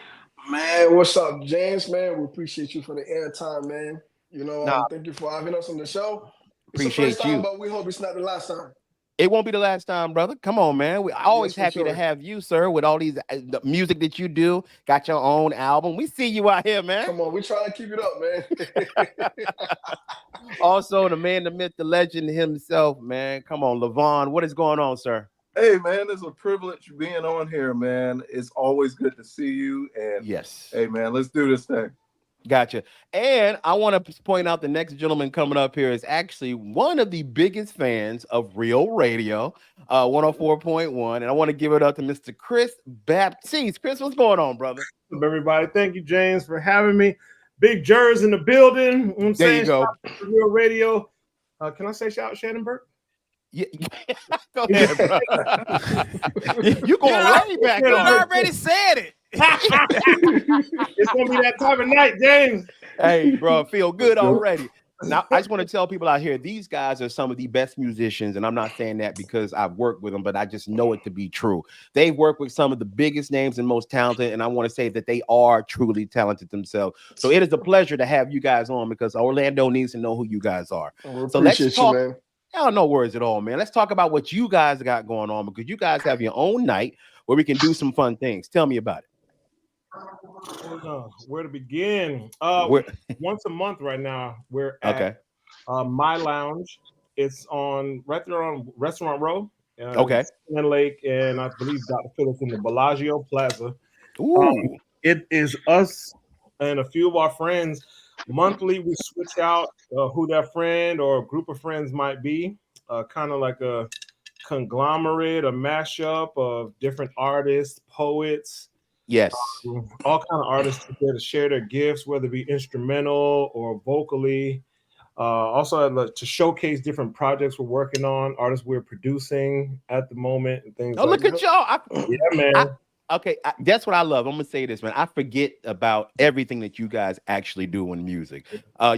Speaker 3: Man, what's up, James? Man, we appreciate you for the airtime, man.
Speaker 1: Nah,
Speaker 3: Thank you for having us on the show. It's the first
Speaker 1: appreciate
Speaker 3: time,
Speaker 1: you.
Speaker 3: but we hope it's not the last time.
Speaker 1: It won't be the last time, brother. Come on, man. We're
Speaker 3: Yes,
Speaker 1: always
Speaker 3: for
Speaker 1: happy to
Speaker 3: sure.
Speaker 1: have you, sir, with all these the music that you do. Got your own album. We see you out here, man.
Speaker 3: Come on, we trying to keep it up, man.
Speaker 1: Also, the man, the myth, the legend himself, man. Come on, Levon. What is going on, sir?
Speaker 4: Hey man, it's a privilege being on here, man. It's always good to see you. And
Speaker 1: Yes.
Speaker 4: hey man, let's do this thing.
Speaker 1: Gotcha. And I want to point out the next gentleman coming up here is actually one of the biggest fans of Real Radio, 104.1. And I want to give it up to Mr. Chris Baptiste. Chris, what's going on, brother?
Speaker 5: What's up, everybody? Thank you, James, for having me. Big Jers in the building. You know what I'm
Speaker 1: There
Speaker 5: saying?
Speaker 1: you go.
Speaker 5: Shout out to Real Radio. Can I say shout out Shannon Burke?
Speaker 1: Yeah. Go ahead, bro. You going way back
Speaker 2: You
Speaker 1: on.
Speaker 2: already said it.
Speaker 5: It's gonna be that type of night, James.
Speaker 1: Hey, bro, feel good already. Now, I just want to tell people out here, these guys are some of the best musicians, and I'm not saying that because I've worked with them, but I just know it to be true. They've worked with some of the biggest names and most talented, and I want to say that they are truly talented themselves. So it is a pleasure to have you guys on because Orlando needs to know who you guys are.
Speaker 3: We
Speaker 1: So let's
Speaker 3: appreciate
Speaker 1: talk.
Speaker 3: you, man.
Speaker 1: Hell, no worries at all, man. Let's talk about what you guys got going on because you guys have your own night where we can do some fun things. Tell me about it.
Speaker 5: Where to begin? Once a month right now. We're at
Speaker 1: Okay.
Speaker 5: My Lounge. It's right there on Restaurant Row.
Speaker 1: Okay.
Speaker 5: Sand Lake, and I believe Dr. Phillips in the Bellagio Plaza.
Speaker 1: Ooh.
Speaker 5: It is us and a few of our friends. Monthly, we switch out who that friend or group of friends might be. Kind of like a conglomerate, a mashup of different artists, poets,
Speaker 1: Yes.
Speaker 5: all kind of artists there to share their gifts, whether it be instrumental or vocally. Also, I'd like to showcase different projects we're working on, artists we're producing at the moment, and things
Speaker 1: Oh,
Speaker 5: like
Speaker 1: look at y'all.
Speaker 5: Yeah, man.
Speaker 1: That's what I love. I'm gonna say this, man. I forget about everything that you guys actually do in music.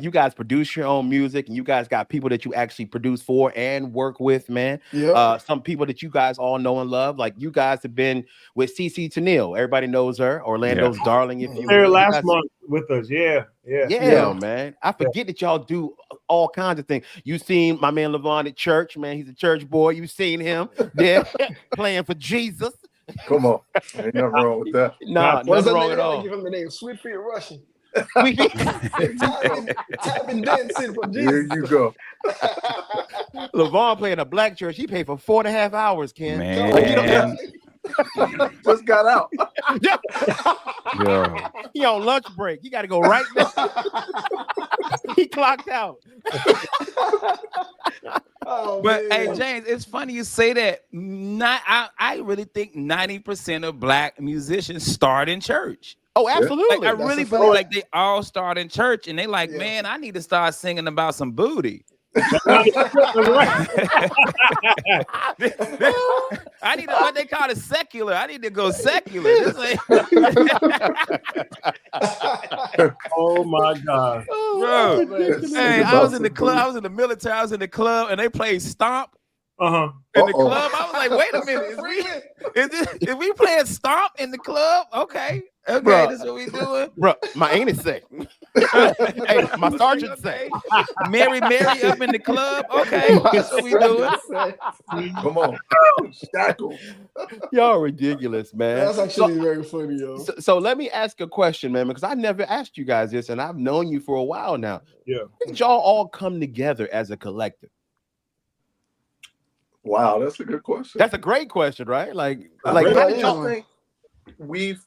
Speaker 1: You guys produce your own music, and you guys got people that you actually produce for and work with, man.
Speaker 3: Yeah.
Speaker 1: Some people that you guys all know and love, like you guys have been with CC Tennille. Everybody knows her, Orlando's darling, if you
Speaker 5: There
Speaker 1: will.
Speaker 5: last month with us, yeah.
Speaker 1: Man. I forget that y'all do all kinds of things. You seen my man Levon at church, man. He's a church boy. You seen him there playing for Jesus.
Speaker 4: Come on. Ain't nothing wrong with that.
Speaker 1: Nah,
Speaker 3: What's
Speaker 1: nothing
Speaker 3: that
Speaker 1: wrong
Speaker 3: name?
Speaker 1: at all.
Speaker 3: Give him the name. Sweet Feet Russian.
Speaker 1: Levon
Speaker 3: Tapping dancing for
Speaker 4: Here
Speaker 3: Jesus.
Speaker 4: you go.
Speaker 1: playing a black church. He paid for 4.5 hours, Ken.
Speaker 2: Man.
Speaker 4: Just got out.
Speaker 2: Yo.
Speaker 1: He on lunch break. He got to go right now. He clocked out.
Speaker 3: Oh,
Speaker 2: But
Speaker 3: man.
Speaker 2: hey, James, it's funny you say that. I really think 90% of black musicians start in church.
Speaker 1: Oh, absolutely.
Speaker 2: Like I
Speaker 3: That's
Speaker 2: really
Speaker 3: a fact.
Speaker 2: believe like they all start in church and they like,
Speaker 3: Yeah.
Speaker 2: man, I need to start singing about some booty. I need to, what they call it, secular. I need to go secular. This ain't-
Speaker 5: Oh my God.
Speaker 2: Bro,
Speaker 3: ridiculous.
Speaker 2: hey, I was in the club. I was in the military. I was in the club, and they played Stomp
Speaker 5: Uh-huh.
Speaker 2: in the
Speaker 4: Uh-oh.
Speaker 2: club. I was like, wait a minute, is we playing Stomp in the club? Okay,
Speaker 1: Bruh.
Speaker 2: this is what we doing.
Speaker 1: Bro, my anus say. Hey, my sergeant say.
Speaker 2: Mary up in the club. Okay, that's what we doing.
Speaker 4: Come on. Shackle.
Speaker 1: Y'all ridiculous, man.
Speaker 3: That's actually very funny, yo.
Speaker 1: So let me ask a question, man, because I never asked you guys this, and I've known you for a while now.
Speaker 5: Yeah.
Speaker 1: How did y'all all come together as a collective?
Speaker 4: Wow, that's a good question.
Speaker 1: That's a great question, right? Like
Speaker 4: I
Speaker 1: how did y'all?
Speaker 4: think we've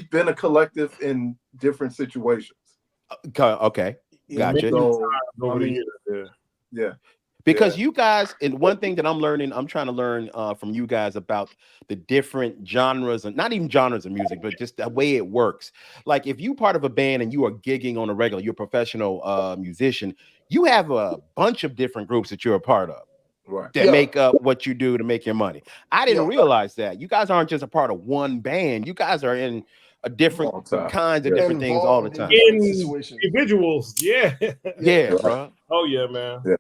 Speaker 4: been a collective in different situations.
Speaker 1: Okay, gotcha.
Speaker 4: So
Speaker 5: Over
Speaker 4: I
Speaker 5: the
Speaker 4: mean,
Speaker 5: years,
Speaker 4: yeah.
Speaker 1: Because you guys, and one thing that I'm trying to learn from you guys about the different genres, and not even genres of music, but just the way it works. Like if you part of a band and you are gigging on a regular, you're a professional musician, you have a bunch of different groups that you're a part of.
Speaker 4: Right.
Speaker 1: That
Speaker 3: Yeah.
Speaker 1: make up what you do to make your money. I didn't
Speaker 3: Yeah.
Speaker 1: realize that. You guys aren't just a part of one band. You guys are in a different
Speaker 4: All the time.
Speaker 1: kinds of
Speaker 4: Yeah.
Speaker 1: different things all the
Speaker 3: Involved in
Speaker 1: time.
Speaker 3: different
Speaker 5: In
Speaker 3: situations.
Speaker 5: individuals, yeah.
Speaker 1: Yeah,
Speaker 4: Right.
Speaker 1: bro.
Speaker 5: Oh yeah, man.
Speaker 4: Yeah.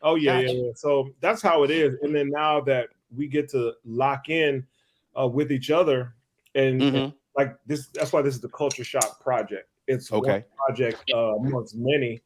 Speaker 5: Oh yeah,
Speaker 1: Gotcha.
Speaker 5: yeah. So that's how it is. And then now that we get to lock in with each other, and
Speaker 1: Mhm.
Speaker 5: like this. That's why this is the Culture Shock Project. It's one
Speaker 1: Okay.
Speaker 5: project amongst many.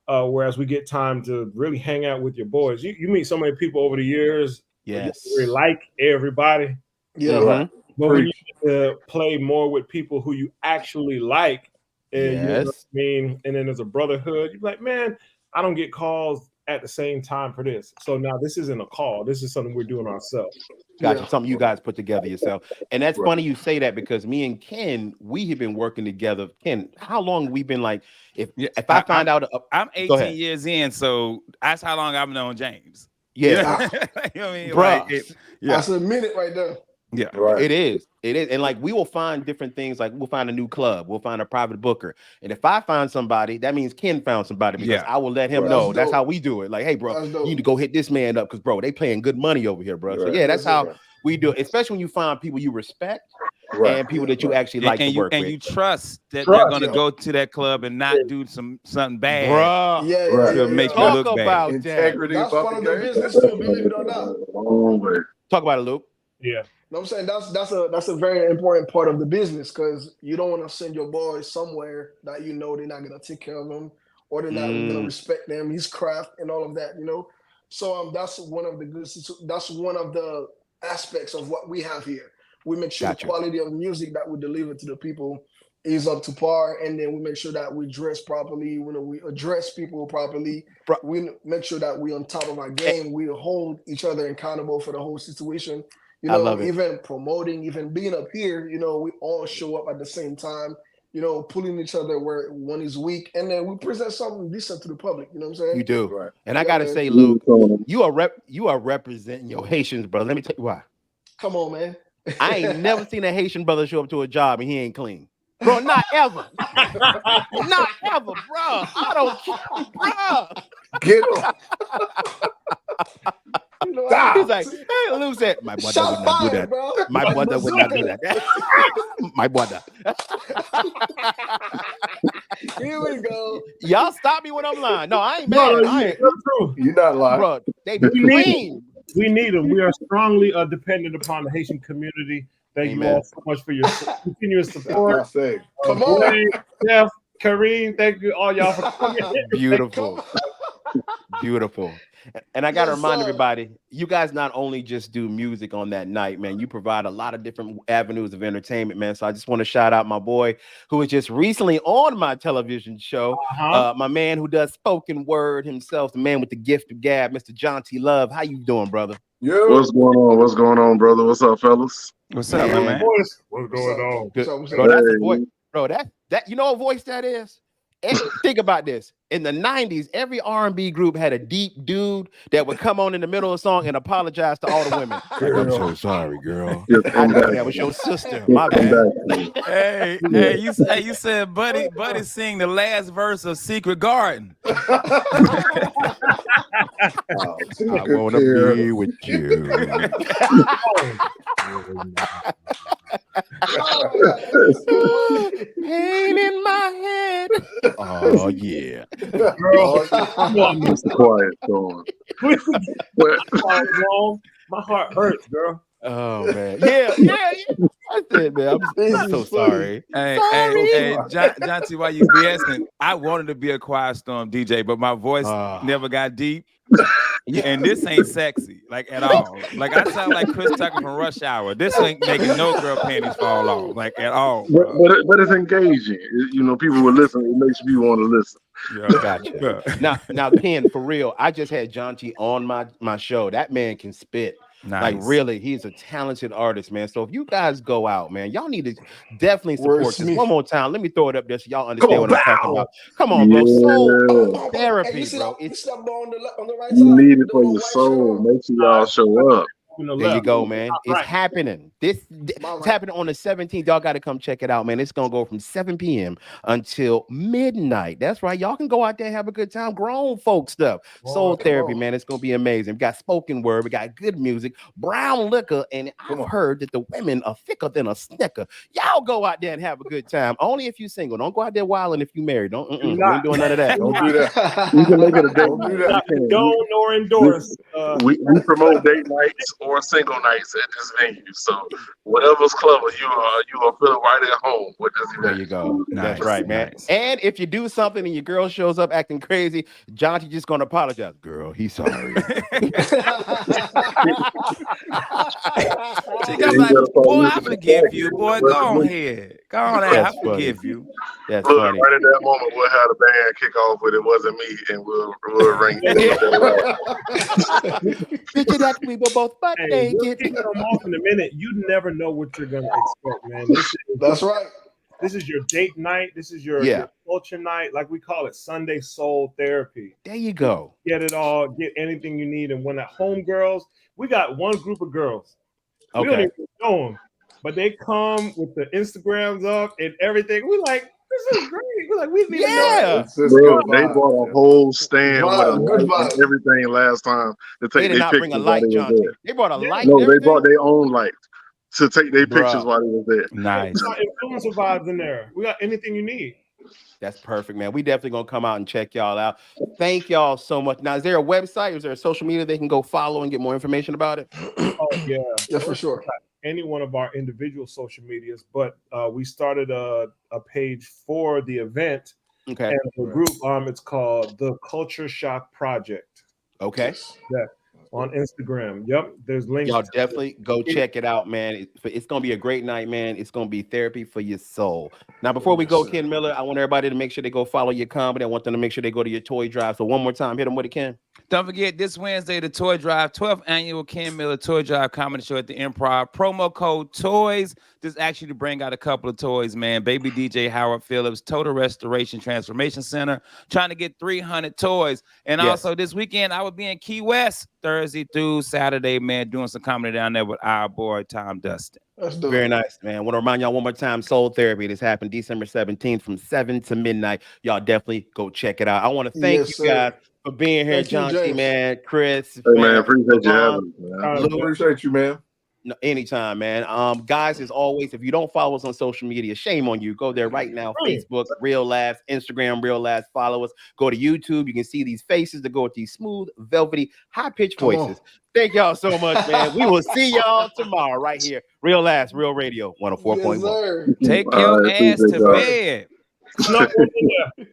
Speaker 5: Whereas we get time to really hang out with your boys. You meet so many people over the years.
Speaker 1: Yes.
Speaker 5: You really like everybody.
Speaker 3: Yeah.
Speaker 1: Mhm.
Speaker 5: But when you play more with people who you actually like, and you know what
Speaker 1: Yes.
Speaker 5: I mean, and then there's a brotherhood, you're like, man, I don't get calls at the same time for this. So now this isn't a call. This is something we're doing ourselves.
Speaker 1: Gotcha.
Speaker 3: Yeah.
Speaker 1: Something you guys put together yourself. And that's funny you say that because me and Ken, we have been working together. Ken, how long we been like, if I find out,
Speaker 2: I'm
Speaker 1: go
Speaker 2: 18
Speaker 1: ahead.
Speaker 2: years in, so that's how long I've known James.
Speaker 1: Yeah.
Speaker 2: You know what I mean?
Speaker 1: Bruh.
Speaker 2: Like,
Speaker 3: That's a minute right there.
Speaker 2: yeah.
Speaker 4: Right.
Speaker 1: It is. And like we will find different things, like we'll find a new club, we'll find a private booker. And if I find somebody, that means Ken found somebody because
Speaker 2: Yeah.
Speaker 1: I will let him
Speaker 3: Right.
Speaker 1: know.
Speaker 3: That's
Speaker 1: That's
Speaker 3: dope.
Speaker 1: how we do it. Like, hey, bro,
Speaker 3: That's
Speaker 1: you
Speaker 3: dope.
Speaker 1: need to go hit this man up because, bro, they paying good money over here, bro. So
Speaker 4: Right.
Speaker 1: yeah, that's
Speaker 3: That's
Speaker 1: how
Speaker 3: it.
Speaker 1: we do it, especially when you find people you respect
Speaker 4: Right.
Speaker 1: and people that you actually like
Speaker 2: and
Speaker 1: to
Speaker 2: you
Speaker 1: work with.
Speaker 2: you trust that
Speaker 5: Trust,
Speaker 2: they're gonna
Speaker 3: yeah.
Speaker 2: go to that club and not do something bad
Speaker 1: Bruh,
Speaker 3: Yeah, yeah,
Speaker 4: Right.
Speaker 3: yeah,
Speaker 2: to make
Speaker 3: yeah.
Speaker 2: you
Speaker 1: talk
Speaker 2: look bad.
Speaker 1: about that.
Speaker 4: Integrity
Speaker 3: That's
Speaker 4: about
Speaker 3: part of
Speaker 4: the
Speaker 3: the
Speaker 4: game.
Speaker 3: business too, believe it or not.
Speaker 1: Talk about it, Luke.
Speaker 5: Yeah.
Speaker 3: Know what I'm saying? That's a very important part of the business because you don't want to send your boys somewhere that you know they're not gonna take care of them or they're not gonna respect them, his craft and all of that, you know. So that's one of the that's one of the aspects of what we have here. We make sure
Speaker 1: Gotcha.
Speaker 3: the quality of music that we deliver to the people is up to par, and then we make sure that we dress properly. We address people properly.
Speaker 1: Bro-
Speaker 3: We make sure that we on top of our game. We hold each other accountable for the whole situation. You
Speaker 1: I
Speaker 3: know,
Speaker 1: love it.
Speaker 3: even promoting, even being up here, you know, we all show up at the same time, you know, pulling each other where one is weak, and then we present something decent to the public. You know what I'm saying?
Speaker 1: You do.
Speaker 4: Right.
Speaker 1: And I
Speaker 3: Yeah,
Speaker 1: gotta
Speaker 3: man.
Speaker 1: say, Luke, you are representing your Haitians, brother. Let me tell you why.
Speaker 3: Come on, man.
Speaker 1: I ain't never seen a Haitian brother show up to a job and he ain't clean. Bro, not ever. Not ever, bro. I don't care, bro.
Speaker 4: Get him.
Speaker 3: You know,
Speaker 1: He's like, hey, Luke said, my brother
Speaker 3: shots
Speaker 1: would not do
Speaker 3: fired,
Speaker 1: that.
Speaker 3: bro.
Speaker 1: My
Speaker 3: Like
Speaker 1: brother would not do
Speaker 3: bazooka.
Speaker 1: that. My brother.
Speaker 3: Here we go.
Speaker 1: Y'all stop me when I'm lying. No, I ain't
Speaker 5: No,
Speaker 1: mad. I ain't,
Speaker 5: that's true.
Speaker 4: You're not lying.
Speaker 1: bro. They
Speaker 5: We need
Speaker 1: clean.
Speaker 5: We need them. We are strongly dependent upon the Haitian community. Thank you
Speaker 1: Amen.
Speaker 5: all so much for your continuous
Speaker 4: Y'all
Speaker 5: support.
Speaker 4: say.
Speaker 3: Come on.
Speaker 5: Blaine, Jeff, Kareem, thank you all y'all for coming.
Speaker 1: Beautiful. Beautiful. And I got to
Speaker 3: Yes,
Speaker 1: remind
Speaker 3: sir.
Speaker 1: everybody, you guys not only just do music on that night, man, you provide a lot of different avenues of entertainment, man. So I just want to shout out my boy who was just recently on my television show, my man who does spoken word himself, the man with the gift of gab, Mr. John T. Love. How you doing, brother?
Speaker 4: You.
Speaker 6: What's going on? What's going on, brother? What's up, fellas?
Speaker 2: What's up, my man?
Speaker 5: What's
Speaker 3: What's
Speaker 5: going
Speaker 3: up?
Speaker 5: on?
Speaker 3: What's up? What's
Speaker 1: Bro,
Speaker 3: up?
Speaker 1: that's a
Speaker 6: Hey.
Speaker 1: voice. Bro, that you know what voice that is? Think about this. In the 90s, every R&B group had a deep dude that would come on in the middle of a song and apologize to all the women. Like, I'm so sorry, girl.
Speaker 6: Just
Speaker 1: I
Speaker 6: come
Speaker 1: know
Speaker 6: back.
Speaker 1: that was your sister.
Speaker 6: Just
Speaker 1: My
Speaker 6: come
Speaker 1: bad.
Speaker 6: back.
Speaker 2: Hey, you said Buddy sing the last verse of Secret Garden.
Speaker 4: Wow.
Speaker 1: I want to be with you. Pain in my head. Oh, yeah.
Speaker 5: Girl, come on,
Speaker 6: Just a quiet storm. But
Speaker 5: my heart hurts, girl.
Speaker 1: Oh, man. Yeah. That's it, man. I'm so sorry.
Speaker 2: Hey, John T, why you BSing? I wanted to be a Quiet Storm DJ, but my voice never got deep. And this ain't sexy, like at all. Like I sound like Chris Tucker from Rush Hour. This ain't making no girl panties fall off, like at all.
Speaker 6: but it's engaging. You know, people will listen. It makes me want to listen.
Speaker 2: Yeah.
Speaker 1: Gotcha. Now, Ken, for real, I just had John T on my show. That man can spit.
Speaker 2: Nice.
Speaker 1: Like really, he's a talented artist, man. So if you guys go out, man, y'all need to definitely support this. One more time, let me throw it up there so y'all understand what I'm talking about. Come on, bro. Soul therapy, bro.
Speaker 3: It's on the right
Speaker 6: You
Speaker 3: side.
Speaker 6: need it for your soul. Make sure y'all show up.
Speaker 1: There you go, man. It's happening. It's happening on the 17th. Y'all got to come check it out, man. It's going to go from 7 p.m. until midnight. That's right. Y'all can go out there and have a good time. Grown folk stuff. Soul therapy, man. It's going to be amazing. We got spoken word. We got good music, brown liquor. And I've heard that the women are thicker than a snicker. Y'all go out there and have a good time. Only if you're single. Don't go out there wilding if you're married. We ain't doing none of that.
Speaker 4: Don't do that.
Speaker 6: You can make it a date
Speaker 4: Don't do
Speaker 6: night.
Speaker 4: that.
Speaker 5: Don't or endorse.
Speaker 6: We promote date nights or single nights at this venue. So whatever's clever, you are feeling right at home with this
Speaker 1: There
Speaker 6: event.
Speaker 1: you go. That's
Speaker 2: Nice,
Speaker 1: right, man.
Speaker 2: nice.
Speaker 1: And if you do something and your girl shows up acting crazy, Jonty just gonna apologize. Girl, he's sorry.
Speaker 2: She
Speaker 6: Yeah,
Speaker 2: comes
Speaker 6: you
Speaker 2: like,
Speaker 6: gotta start
Speaker 2: boy, I
Speaker 6: using the
Speaker 2: forgive
Speaker 6: tag.
Speaker 2: you, boy. Go on ahead. Go on ahead. I
Speaker 1: That's funny.
Speaker 2: forgive you.
Speaker 1: That's
Speaker 6: Look,
Speaker 1: funny.
Speaker 6: right at that moment, we'll have the band kick off with "It Wasn't Me," and we'll ring it.
Speaker 1: Picture that we were both butt
Speaker 5: Hey, we'll
Speaker 1: naked.
Speaker 5: kick them off in a minute. You never know what you're gonna expect, man.
Speaker 3: That's right.
Speaker 5: This is your date night. This is your culture night, like we call it, Sunday soul therapy.
Speaker 1: There you go.
Speaker 5: Get it all, get anything you need. And when at home girls, we got one group of girls. We don't
Speaker 1: Okay.
Speaker 5: even know them, but they come with the Instagrams up and everything. We like, this is great. We're like, we didn't even know.
Speaker 1: Yeah.
Speaker 4: It's just
Speaker 6: Bro,
Speaker 4: good
Speaker 6: they
Speaker 4: vibes.
Speaker 6: brought a whole stand with a
Speaker 3: Vibe, good
Speaker 6: light and
Speaker 3: vibe.
Speaker 6: everything last time to
Speaker 1: They
Speaker 6: take
Speaker 1: did
Speaker 6: their
Speaker 1: not bring a
Speaker 6: pictures while
Speaker 1: light,
Speaker 6: they was
Speaker 1: Jonty.
Speaker 6: there.
Speaker 1: They brought a
Speaker 5: Yeah.
Speaker 1: light.
Speaker 6: No,
Speaker 1: and
Speaker 6: they
Speaker 1: everything?
Speaker 6: brought their own light to take their pictures
Speaker 1: Bruh.
Speaker 6: while they was there.
Speaker 2: Nice.
Speaker 5: We got influencer vibes in there. We got anything you need.
Speaker 1: That's perfect, man. We definitely gonna come out and check y'all out. Thank y'all so much. Now, is there a website? Is there a social media they can go follow and get more information about it?
Speaker 5: Oh yeah,
Speaker 3: Yeah, for sure.
Speaker 5: any one of our individual social medias, but we started a page for the event
Speaker 1: Okay.
Speaker 5: and the group. It's called the Culture Shock Project.
Speaker 1: Okay.
Speaker 5: Yeah, on Instagram. Yep, there's links.
Speaker 1: Y'all
Speaker 5: to it.
Speaker 1: definitely go check it out, man. It's gonna be a great night, man. It's gonna be therapy for your soul. Now, before we go,
Speaker 3: Yes, sir.
Speaker 1: Ken Miller, I want everybody to make sure they go follow your comedy. I want them to make sure they go to your toy drive. So one more time, hit them with it, Ken.
Speaker 2: Don't forget this Wednesday, the Toy Drive, 12th annual Ken Miller Toy Drive comedy show at the Improv. Promo code TOYS. This is actually to bring out a couple of toys, man. Baby DJ Howard Phillips, Total Restoration Transformation Center, trying to get 300 toys. And
Speaker 1: Yes.
Speaker 2: also this weekend, I will be in Key West Thursday through Saturday, man, doing some comedy down there with our boy Tom Dustin.
Speaker 3: That's dope.
Speaker 1: Very nice, man. I want to remind y'all one more time, Soul Therapy. This happened December 17th from 7 to midnight. Y'all definitely go check it out. I want to thank
Speaker 3: Yes,
Speaker 1: you
Speaker 3: sir.
Speaker 1: guys for being here,
Speaker 3: Thank you,
Speaker 1: John T,
Speaker 3: James.
Speaker 1: man, Chris,
Speaker 6: Hey man,
Speaker 1: man,
Speaker 6: appreciate you
Speaker 1: Levon.
Speaker 6: having me, man.
Speaker 1: Lou.
Speaker 4: Appreciate you, man.
Speaker 1: No, anytime, man. Guys, as always, if you don't follow us on social media, shame on you. Go there right now. Facebook, Real Laughs, Instagram, Real Laughs. Follow us. Go to YouTube. You can see these faces that go with these smooth, velvety, high-pitched
Speaker 3: Come on.
Speaker 1: voices. Thank y'all so much, man. We will see y'all tomorrow right here. Real Laughs, Real Radio,
Speaker 3: Yes,
Speaker 1: 104.1.
Speaker 3: sir.
Speaker 2: Take
Speaker 6: All
Speaker 2: your
Speaker 6: right,
Speaker 2: ass
Speaker 6: appreciate
Speaker 2: to
Speaker 6: y'all.
Speaker 2: bed.
Speaker 5: Snuck one in there.